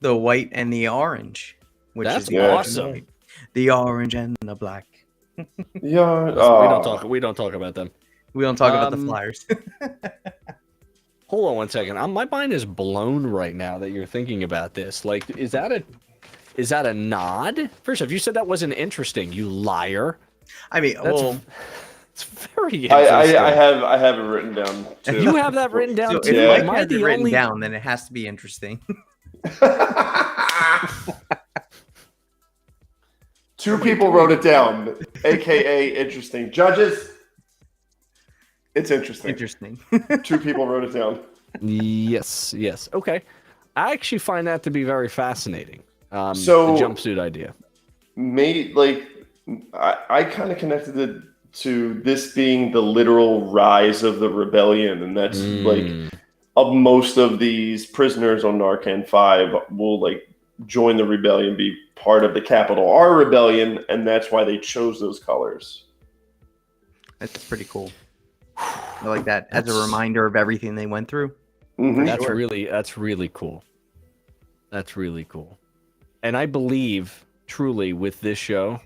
The white and the orange, which That's is the black and awesome. white. The orange and the black. Yeah, We don't talk about them. We don't talk about the flyers. Hold on one second. My mind is blown right now that you're thinking about this. Like, is that a nod? First off, you said that wasn't interesting, you liar. I mean, it's very interesting. I have it written down too. You have that written down so too. if Am Mike I has it the written only... down, then it has to be interesting. Two people wrote it down, aka interesting. Judges, it's interesting. Interesting. 2 people wrote it down. Yes. Okay. I actually find that to be very fascinating. So the jumpsuit idea. I kind of connected it to this being the literal rise of the rebellion, and that's of most of these prisoners on Narcan 5 will join the rebellion, be part of the Capital R rebellion, and that's why they chose those colors. That's pretty cool. I like that as a reminder of everything they went through. Mm-hmm. That's really cool. That's really cool. And I believe truly with this show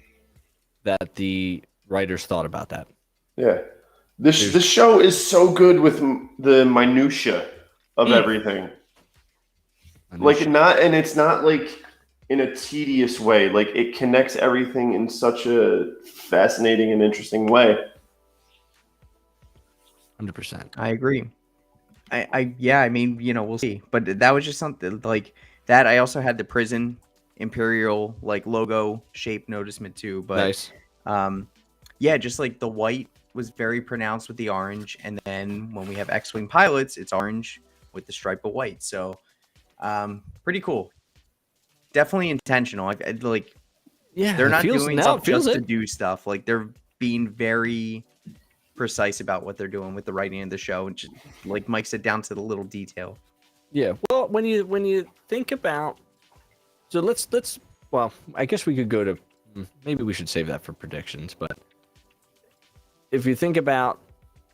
that the writers thought about that. Yeah. This show is so good with the minutia of everything. It's not like in a tedious way. Like, it connects everything in such a fascinating and interesting way. 100%. I agree. I mean, we'll see. But that was just something like that. I also had the prison Imperial logo shape noticement too. But nice. Just like the white was very pronounced with the orange, and then when we have X-wing pilots, it's orange with the stripe of white. So pretty cool. Definitely intentional. They're not doing stuff just to do stuff. Like, they're being very precise about what they're doing with the writing of the show, and just, like Mike said, down to the little detail. Yeah. Well, when you think about, so let's well, I guess we could go to, maybe we should save that for predictions, but if you think about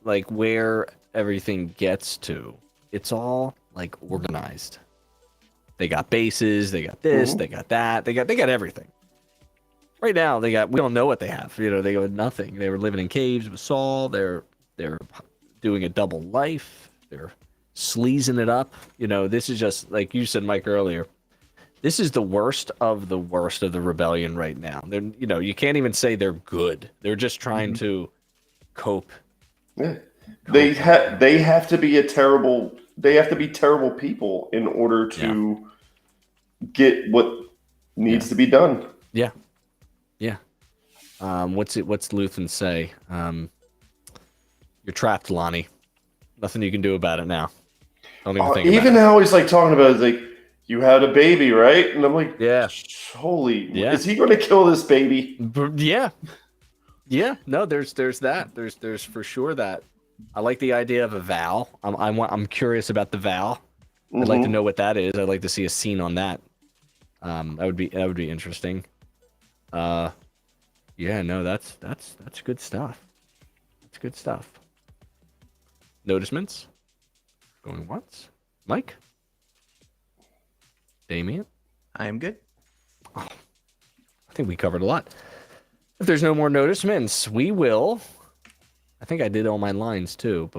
where everything gets to, it's all organized. They got bases, they got this, they got that, they got everything. Right now, we don't know what they have. They got nothing. They were living in caves with Saul. They're doing a double life. They're sleazing it up. This is just like you said, Mike, earlier. This is the worst of the rebellion right now. They're, you can't even say they're good. They're just trying to cope. Yeah, they have to be terrible people in order to get what needs to be done. Yeah. Yeah. What's Luthen say? You're trapped, Lonnie. Nothing you can do about it now. Don't even think about it. Even now he's talking about you had a baby, right? And I'm like, yeah. Holy, is he going to kill this baby? Yeah. Yeah. No, there's that. There's for sure that. I like the idea of a vow. I'm curious about the vow. I'd like to know what that is. I'd like to see a scene on that. That would be interesting. Yeah, no, that's good stuff. That's good stuff. Notisements? Going once? Mike? Damien? I am good. Oh, I think we covered a lot. If there's no more notisements, we will, I think I did all my lines too.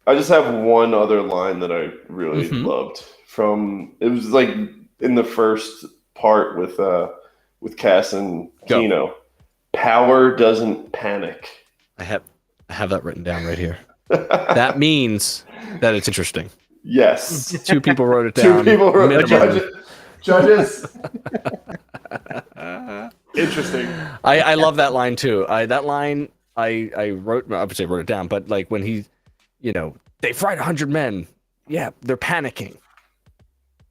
I just have one other line that I really loved from. It was like in the first part with Cass and Kino. Power doesn't panic. I have that written down right here. That means that it's interesting. Yes. 2 people wrote it down. 2 people wrote it down. Judges. Interesting. I love that line too. That line I wrote. I would say wrote it down, but like when he, they fried 100 men. Yeah, they're panicking.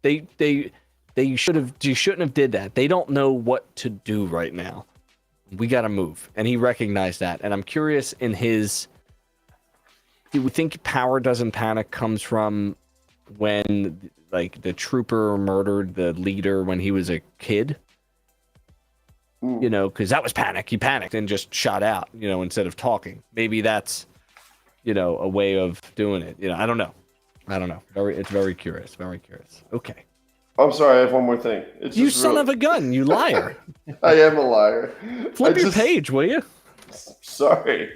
You shouldn't have did that. They don't know what to do right now. We got to move, and he recognized that. And I'm curious in his. Do we think power doesn't panic comes from when like the trooper murdered the leader when he was a kid? Because that was panic. He panicked and just shot out, instead of talking. Maybe that's, a way of doing it. I don't know. It's very curious. Very curious. Okay. I'm sorry. I have one more thing. You son of a gun. You liar. I am a liar. Flip your page, will you? Sorry.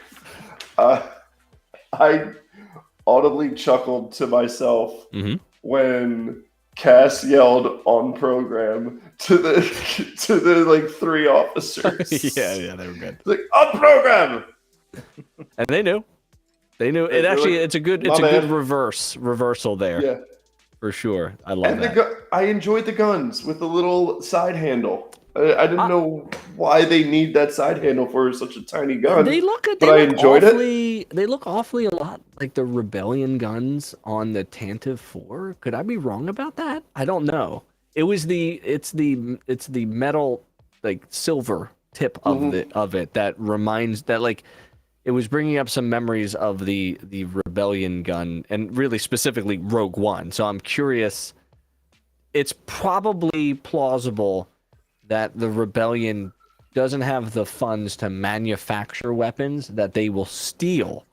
I audibly chuckled to myself when Cass yelled on program to the like 3 officers. yeah, they were good. Like on program, and they knew. It actually. It's a good reversal there. Yeah, for sure. I love that. I enjoyed the guns with the little side handle. I didn't know why they need that side handle for such a tiny gun. They look awfully a lot like the Rebellion guns on the Tantive 4. Could I be wrong about that? I don't know. It's the metal like silver tip of it that reminds that like it was bringing up some memories of the Rebellion gun and really specifically Rogue One. So I'm curious. It's probably plausible that the Rebellion doesn't have the funds to manufacture weapons, that they will steal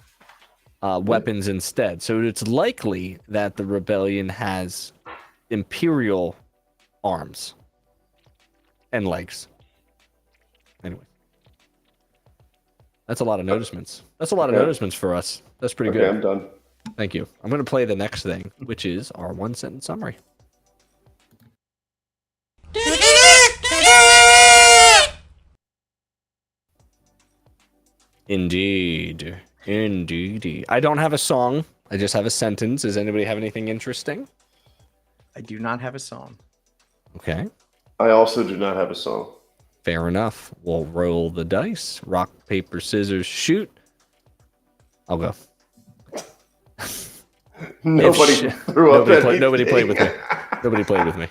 weapons instead. So it's likely that the Rebellion has Imperial arms and legs. Anyway. That's a lot of noticeements. That's a lot of noticeements for us. That's pretty good. I'm done. Thank you. I'm going to play the next thing, which is our 1-sentence summary. Indeed. I don't have a song. I just have a sentence. Does anybody have anything interesting? I do not have a song. Okay. I also do not have a song. Fair enough. We'll roll the dice. Rock, paper, scissors, shoot. I'll go. Nobody threw up anything. Nobody played with me. Nobody played with me.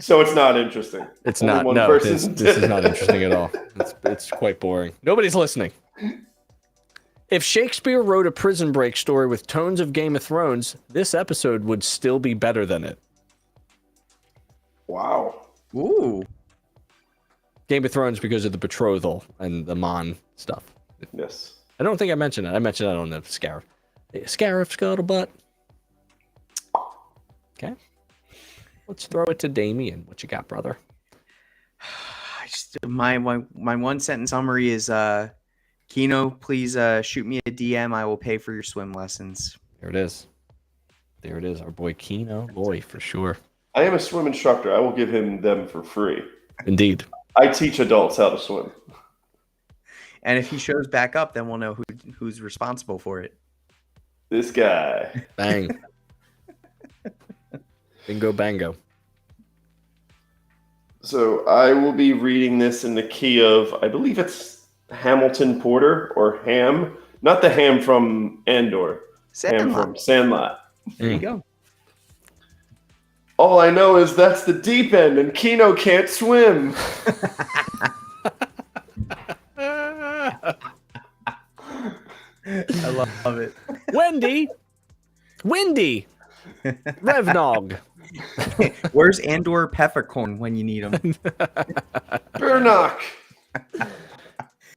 So it's not interesting. It's not. No, this is not interesting at all. It's quite boring. Nobody's listening. If Shakespeare wrote a Prison Break story with tones of Game of Thrones, this episode would still be better than it. Wow. Ooh. Game of Thrones because of the betrothal and the Mon stuff. Yes. I don't think I mentioned it. I mentioned it on the Scarif. Scarif Scuttlebutt. Okay. Let's throw it to Damien. What you got, brother? My 1-sentence summary is Kino, please shoot me a DM. I will pay for your swim lessons. There it is. There it is. Our boy Kino. Boy, for sure. I am a swim instructor. I will give him them for free. Indeed. I teach adults how to swim. And if he shows back up, then we'll know who's responsible for it. This guy. Bang. Bingo bango. So I will be reading this in the key of, I believe it's Hamilton Porter or Ham. Not the Ham from Andor. Ham from Sandlot. There you go. All I know is that's the deep end and Kino can't swim. I love it. Windy. Revnog. Where's Andor Peppercorn when you need him? Burnock.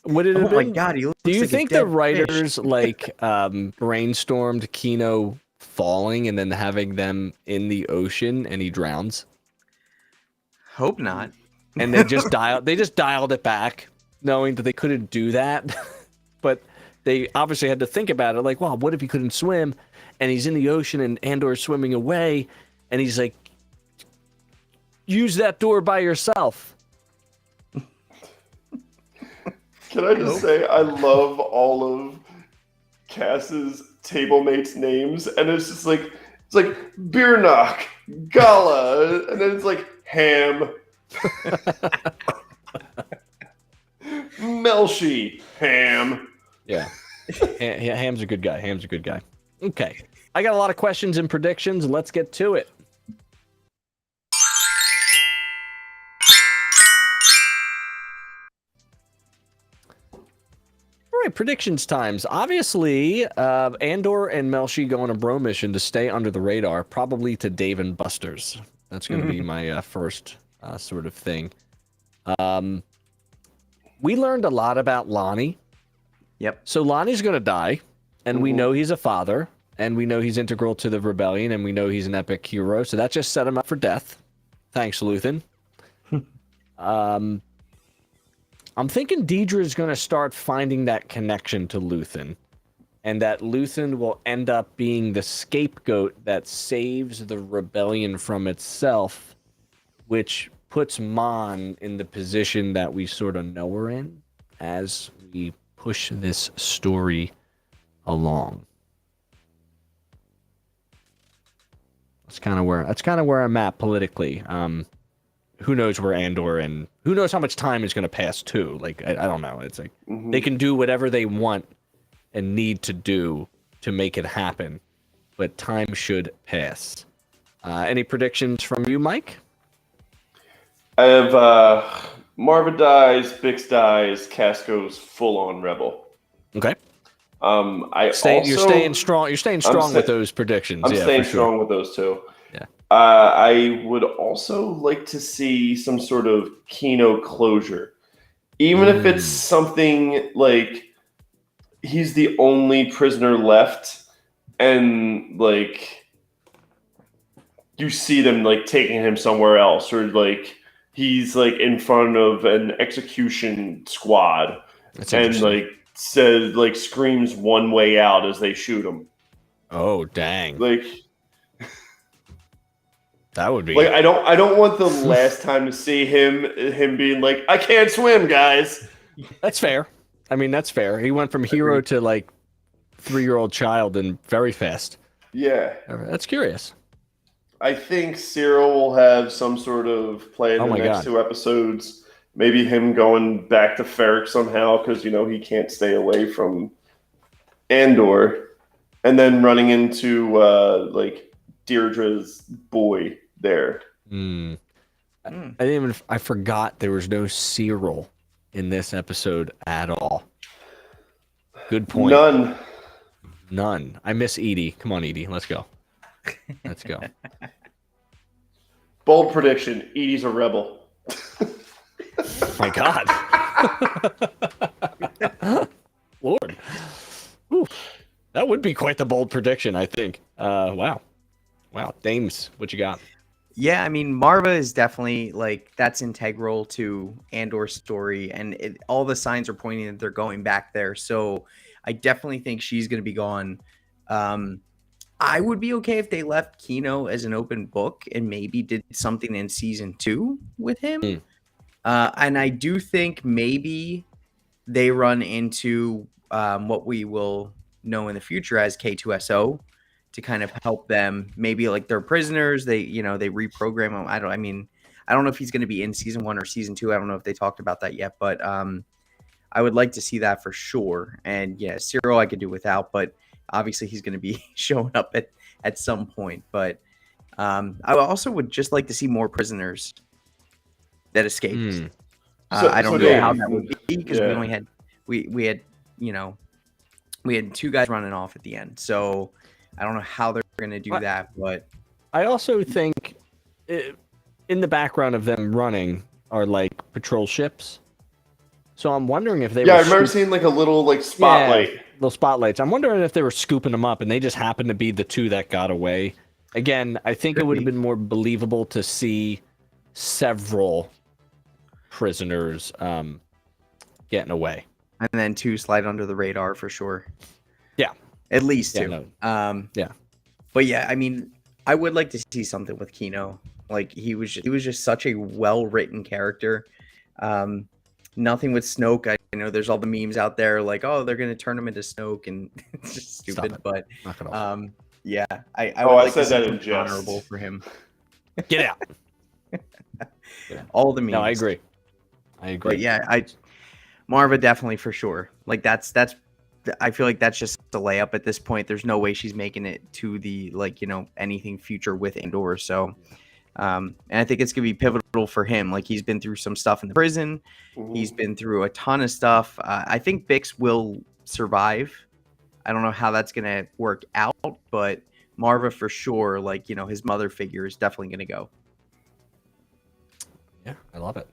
Would it have Oh my been, god, he looks do you like think a dead the writers fish. brainstormed Kino falling and then having them in the ocean and he drowns? Hope not. And they just dialed it back, knowing that they couldn't do that. but they obviously had to think about it. Like, wow, what if he couldn't swim, and he's in the ocean, and Andor's swimming away, and he's like, use that door by yourself. Can I just say I love all of Cass's table mates' names, and it's like beer knock, gala, and then it's like ham, Melshi, ham. Yeah. Ham's a good guy. Ham's a good guy. Okay. I got a lot of questions and predictions. Let's get to it. All right, predictions times. Obviously, Andor and Melshi go on a bro mission to stay under the radar, probably to Dave and Buster's. That's going to be my first sort of thing. We learned a lot about Lonnie. Yep. So Lonnie's going to die, and we know he's a father, and we know he's integral to the rebellion, and we know he's an epic hero. So that just set him up for death. Thanks, Luthen. I'm thinking Deidre's going to start finding that connection to Luthen, and that Luthen will end up being the scapegoat that saves the rebellion from itself, which puts Mon in the position that we sort of know her in as we push this story along. That's kind of where I'm at politically. Who knows where Andor and who knows how much time is going to pass too. Like I don't know. It's like they can do whatever they want and need to do to make it happen, but time should pass. Any predictions from you, Mike? I have Marva dies, Bix dies, Cass goes full on rebel. Okay. You're staying strong. You're staying strong with those predictions. I'm staying for strong sure. with those two. Yeah. I would also like to see some sort of Kino closure, even if it's something like he's the only prisoner left, and like you see them like taking him somewhere else, or like he's like in front of an execution squad, and like says like screams one way out as they shoot him. Oh dang! Like. That would be like I don't want the last time to see him being like, I can't swim, guys. That's fair. I mean, that's fair. He went from hero to like 3-year-old child and very fast. Yeah. That's curious. I think Cyril will have some sort of play in the next 2 episodes. Maybe him going back to Ferric somehow because he can't stay away from Andor, and then running into like Deirdre's boy there. I forgot there was no Cyril in this episode at all. Good point. None. I miss Edie. Come on, Edie. Let's go. Let's go. Bold prediction. Edie's a rebel. My God. Lord. Whew. That would be quite the bold prediction, I think. Wow. Dames, what you got? Yeah, I mean, Marva is definitely like that's integral to Andor's story, and all the signs are pointing that they're going back there. So I definitely think she's going to be gone. I would be okay if they left Kino as an open book and maybe did something in season 2 with him. And I do think maybe they run into what we will know in the future as K2SO. To kind of help them, maybe like they're prisoners, they reprogram them. I don't know if he's going to be in season 1 or season 2. I don't know if they talked about that yet, but I would like to see that for sure. And yeah, Cyril I could do without, but obviously he's going to be showing up at some point. But I also would just like to see more prisoners that escaped. I don't know how that would be because we only had we had 2 guys running off at the end, so. I don't know how they're going to do that, but I also think in the background of them running are like patrol ships. So I'm wondering if they I remember seeing like a little like spotlight. Yeah, little spotlights. I'm wondering if they were scooping them up and they just happened to be the 2 that got away. Again, I think it would have been more believable to see several prisoners getting away. And then 2 slide under the radar for sure. Yeah. At least 2. Yeah, no. Yeah. But yeah, I mean, I would like to see something with Kino. Like he was just such a well-written character. Nothing with Snoke. I know there's all the memes out there like, oh, they're gonna turn him into Snoke, and it's just stupid. But knock it off. yeah, I would like said to see that in something jest. honorable for him. Get out. All the memes. No, I agree. But yeah, Marva definitely for sure. Like that's I feel like that's just a layup at this point. There's no way she's making it to the anything future with Andor. So and I think it's gonna be pivotal for him. Like he's been through some stuff in the prison. Mhm. He's been through a ton of stuff. I think Bix will survive. I don't know how that's gonna work out, but Marva for sure. Like his mother figure is definitely gonna go. Yeah, I love it.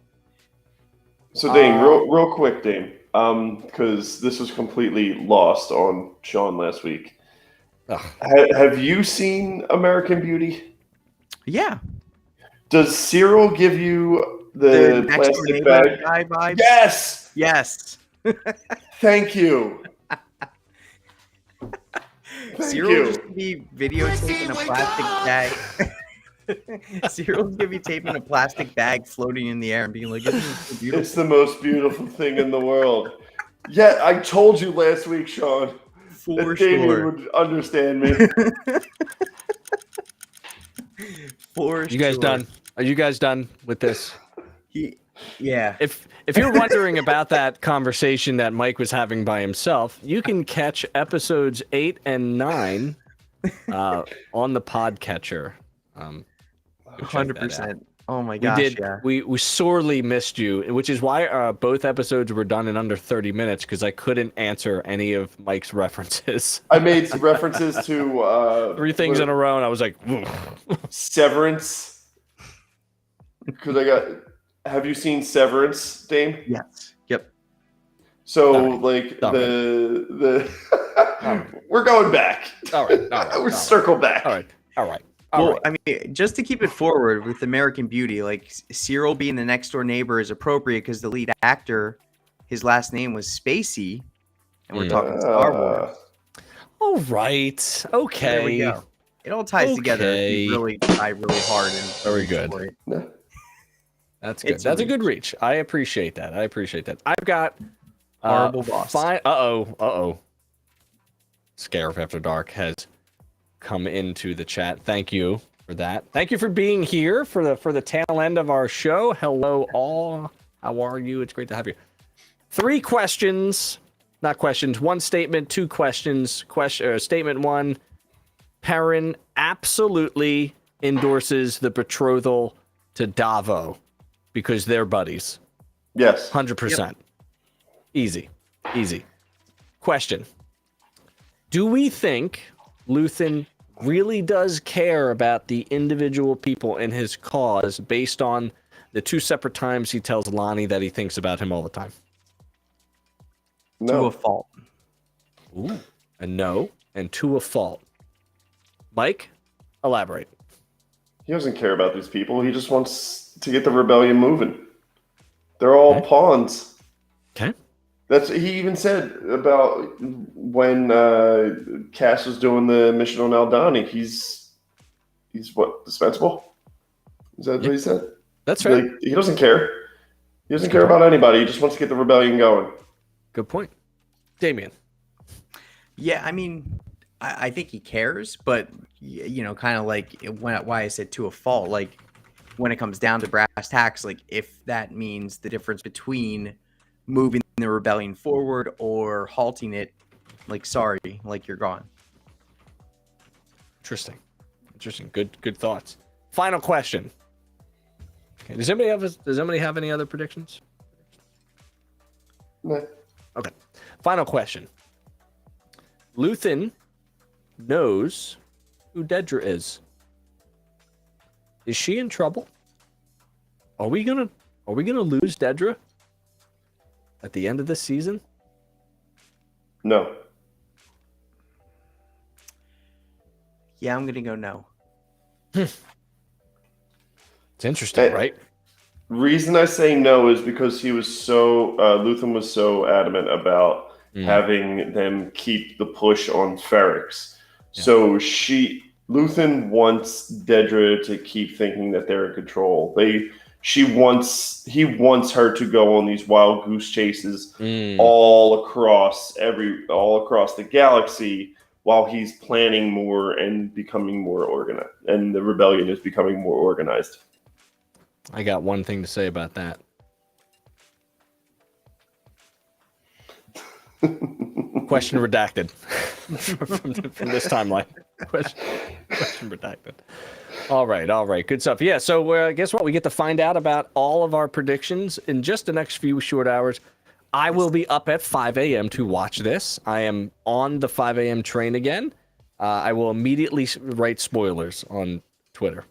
So, Dane, real quick, Dane, because this was completely lost on Sean last week. Have you seen American Beauty? Yeah. Does Cyril give you the plastic bag? Guy vibes? Yes. Yes. Thank you. Cyril just gonna be videotaping a plastic bag. Cyril's gonna be taping a plastic bag floating in the air and being like, "Isn't this so beautiful?" It's the most beautiful thing in the world. Yeah, I told you last week, Sean. For that Damien sure. would understand me. For You guys done? Are you guys done with this? Yeah. If you're wondering about that conversation that Mike was having by himself, you can catch episodes 8 and 9 on the podcatcher. 100%. Oh my gosh. We sorely missed you, which is why both episodes were done in under 30 minutes because I couldn't answer any of Mike's references. I made some references to 3 things in a row, and I was like, Severance. Because have you seen Severance, Dame? Yes. Yep. So right. the we're going back. All right. We're circle back. All right. Well, I mean, just to keep it forward with American Beauty, like Cyril being the next door neighbor is appropriate because the lead actor, his last name was Spacey, and we're talking Star Wars. All right. Okay. There we go. It all ties together. You really try really hard and very good. That's good. That's a good reach. I appreciate that. I've got horrible boss. Uh-oh. Scarif After Dark has come into the chat. Thank you for that. Thank you for being here for the tail end of our show. Hello all. How are you? It's great to have you. 3 questions, not questions, 1 statement, 2 questions. Statement 1, Perrin absolutely endorses the betrothal to Davo because they're buddies. Yes. 100%. Yep. Easy. Question. Do we think Luthen really does care about the individual people in his cause based on the 2 separate times he tells Lonnie that he thinks about him all the time? No. To a fault. Ooh. A no and to a fault. Mike, elaborate. He doesn't care about these people. He just wants to get the rebellion moving. They're all pawns. Okay. He even said about when Cass was doing the mission on Aldhani. He's what, dispensable? Is that what he said? That's right. Like, he doesn't care. He doesn't care about anybody. He just wants to get the rebellion going. Good point. Damien. Yeah, I mean, I think he cares, but kind of like why I said to a fault. Like when it comes down to brass tacks, like if that means the difference between moving the rebellion forward or halting it, like sorry, like you're gone. Interesting. Good thoughts. Final question. Okay. Does anybody have any other predictions? No. Okay. Final question. Luthen knows who Dedra is. Is she in trouble? Are we gonna lose Dedra at the end of this season? No. Yeah, I'm gonna go no. It's interesting, right? Reason I say no is because he was so Luthen was so adamant about having them keep the push on Ferrix. Yeah. So Luthen wants Dedra to keep thinking that they're in control. He wants her to go on these wild goose chases all across the galaxy while he's planning more and becoming more organized, and the rebellion is becoming more organized. I got one thing to say about that. Question redacted from this timeline. Question redacted. All right. Good stuff. Yeah, so guess what? We get to find out about all of our predictions in just the next few short hours. I will be up at 5 a.m. to watch this. I am on the 5 a.m. train again. I will immediately write spoilers on Twitter.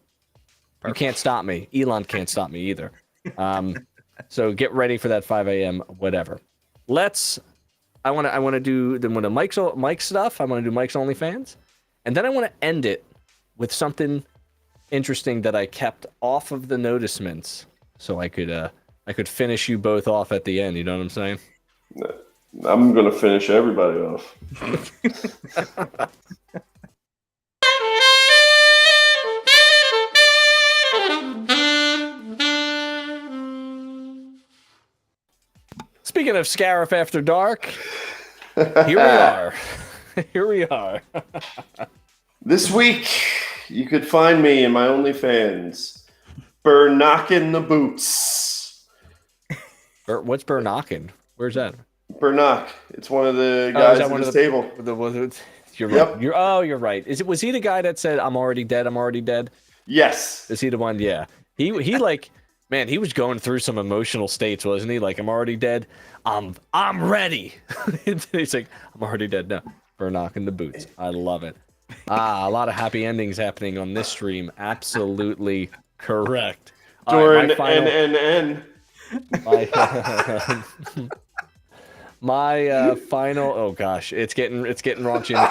You can't stop me. Elon can't stop me either. So get ready for that 5 a.m. whatever. I want to do Mike's stuff. I want to do Mike's OnlyFans, and then I want to end it with something interesting that I kept off of the noticeements, so I could finish you both off at the end. You know what I'm saying? I'm gonna finish everybody off. Speaking of Scarif After Dark, here we are. Here we are. This week, you could find me in my OnlyFans, Bernockin' the Boots. What's Bernockin'? Where's that? Bernock. It's one of the guys at this table. You're right. You're right. Was he the guy that said, "I'm already dead. I'm already dead"? Yes. Is he the one? Yeah. He like, man, he was going through some emotional states, wasn't he? Like, I'm already dead. I'm ready. He's like, I'm already dead now. Bernockin' the Boots. I love it. A lot of happy endings happening on this stream. Absolutely correct. Doran, N. My final. Oh gosh, it's getting raunchy in the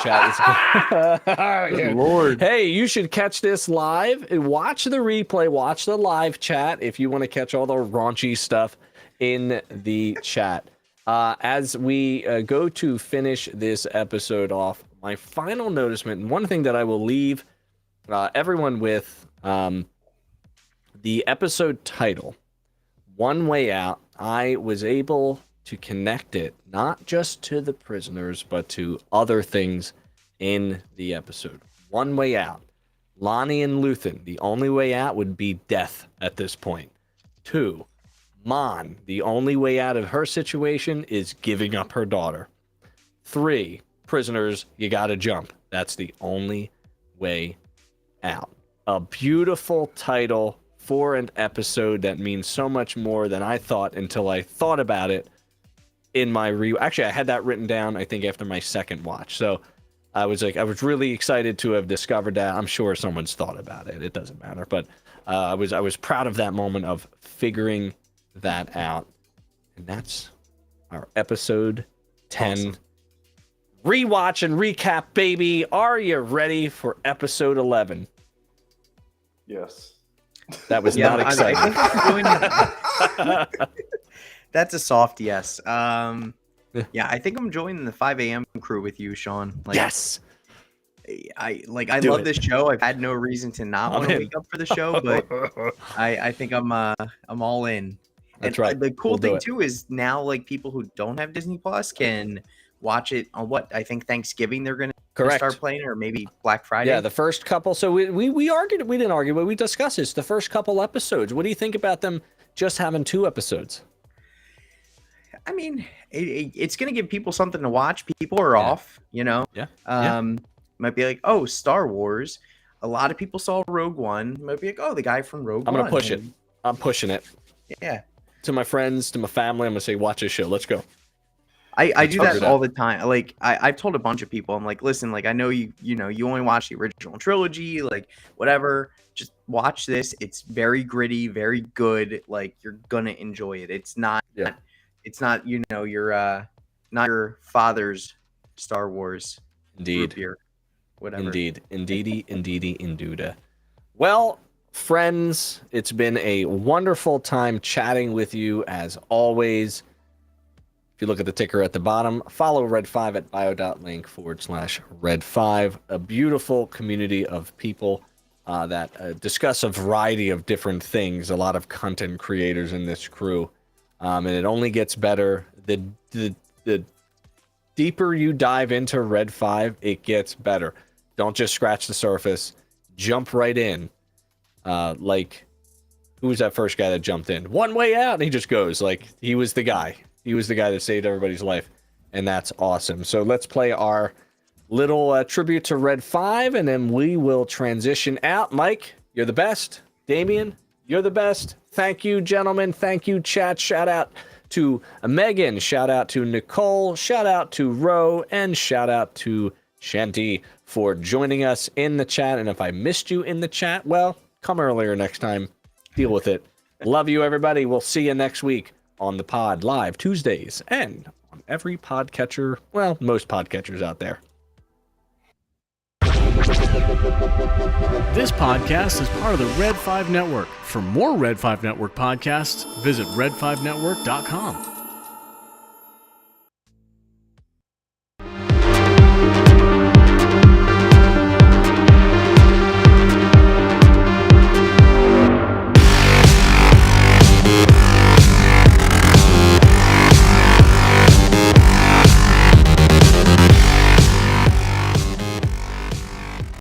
chat. Good Lord. Hey, you should catch this live. Watch the replay. Watch the live chat if you want to catch all the raunchy stuff in the chat. As we go to finish this episode off, my final noticement, and one thing that I will leave everyone with, the episode title, One Way Out. I was able to connect it not just to the prisoners, but to other things in the episode. One way out. Lonnie and Luthen, the only way out would be death at this point. 2, Mon, the only way out of her situation is giving up her daughter. 3, prisoners, you gotta jump. That's the only way out. A beautiful title for an episode that means so much more than I thought until I thought about it in my Actually, I had that written down, I think, after my second watch. So I was really excited to have discovered that. I'm sure someone's thought about it. It doesn't matter. But I was proud of that moment of figuring that out. And that's our episode 10 awesome. Rewatch and recap, baby. Are you ready for episode 11? Yes. That was not exciting. That's a soft yes. Yeah, I think I'm joining the 5 a.m. crew with you, Sean. Like, yes. I love this show. I've had no reason to not want to wake up for the show, but I think I'm all in. That's and right. The cool thing too is now, like, people who don't have Disney Plus can watch it on I think Thanksgiving they're gonna start playing, or maybe Black Friday. Yeah, the first couple. So we argued. We didn't argue, but we discussed this. The first couple episodes. What do you think about them just having 2 episodes? I mean, it's going to give people something to watch. People are off, you know? Yeah. Might be like, oh, Star Wars. A lot of people saw Rogue One. Might be like, oh, the guy from Rogue One. I'm going to push it. I'm pushing it. Yeah. To my friends, to my family, I'm going to say, watch this show. Let's go. I do that all the time. Like, I've told a bunch of people, I'm like, listen, like, I know you only watch the original trilogy, like, whatever. Just watch this. It's very gritty, very good. Like, you're going to enjoy it. It's not... Yeah. It's not, your not your father's Star Wars. Indeed. Beer, whatever. Indeedy. Well, friends, it's been a wonderful time chatting with you as always. If you look at the ticker at the bottom, follow Red5 at bio.link/Red5, a beautiful community of people that discuss a variety of different things, a lot of content creators in this crew. And it only gets better. The deeper you dive into Red5, it gets better. Don't just scratch the surface. Jump right in. Like, who was that first guy that jumped in? One way out, and he just goes. Like, he was the guy. He was the guy that saved everybody's life, and that's awesome. So let's play our little tribute to Red5, and then we will transition out. Mike, you're the best. Damien, you're the best. Thank you, gentlemen. Thank you, chat. Shout out to Megan. Shout out to Nicole. Shout out to Ro, and shout out to Shanti for joining us in the chat. And if I missed you in the chat, well, come earlier next time. Deal with it. Love you, everybody. We'll see you next week on the pod live Tuesdays and on every podcatcher, well, most podcatchers out there. This podcast is part of the Red 5 Network. For more Red 5 Network podcasts, visit red5network.com.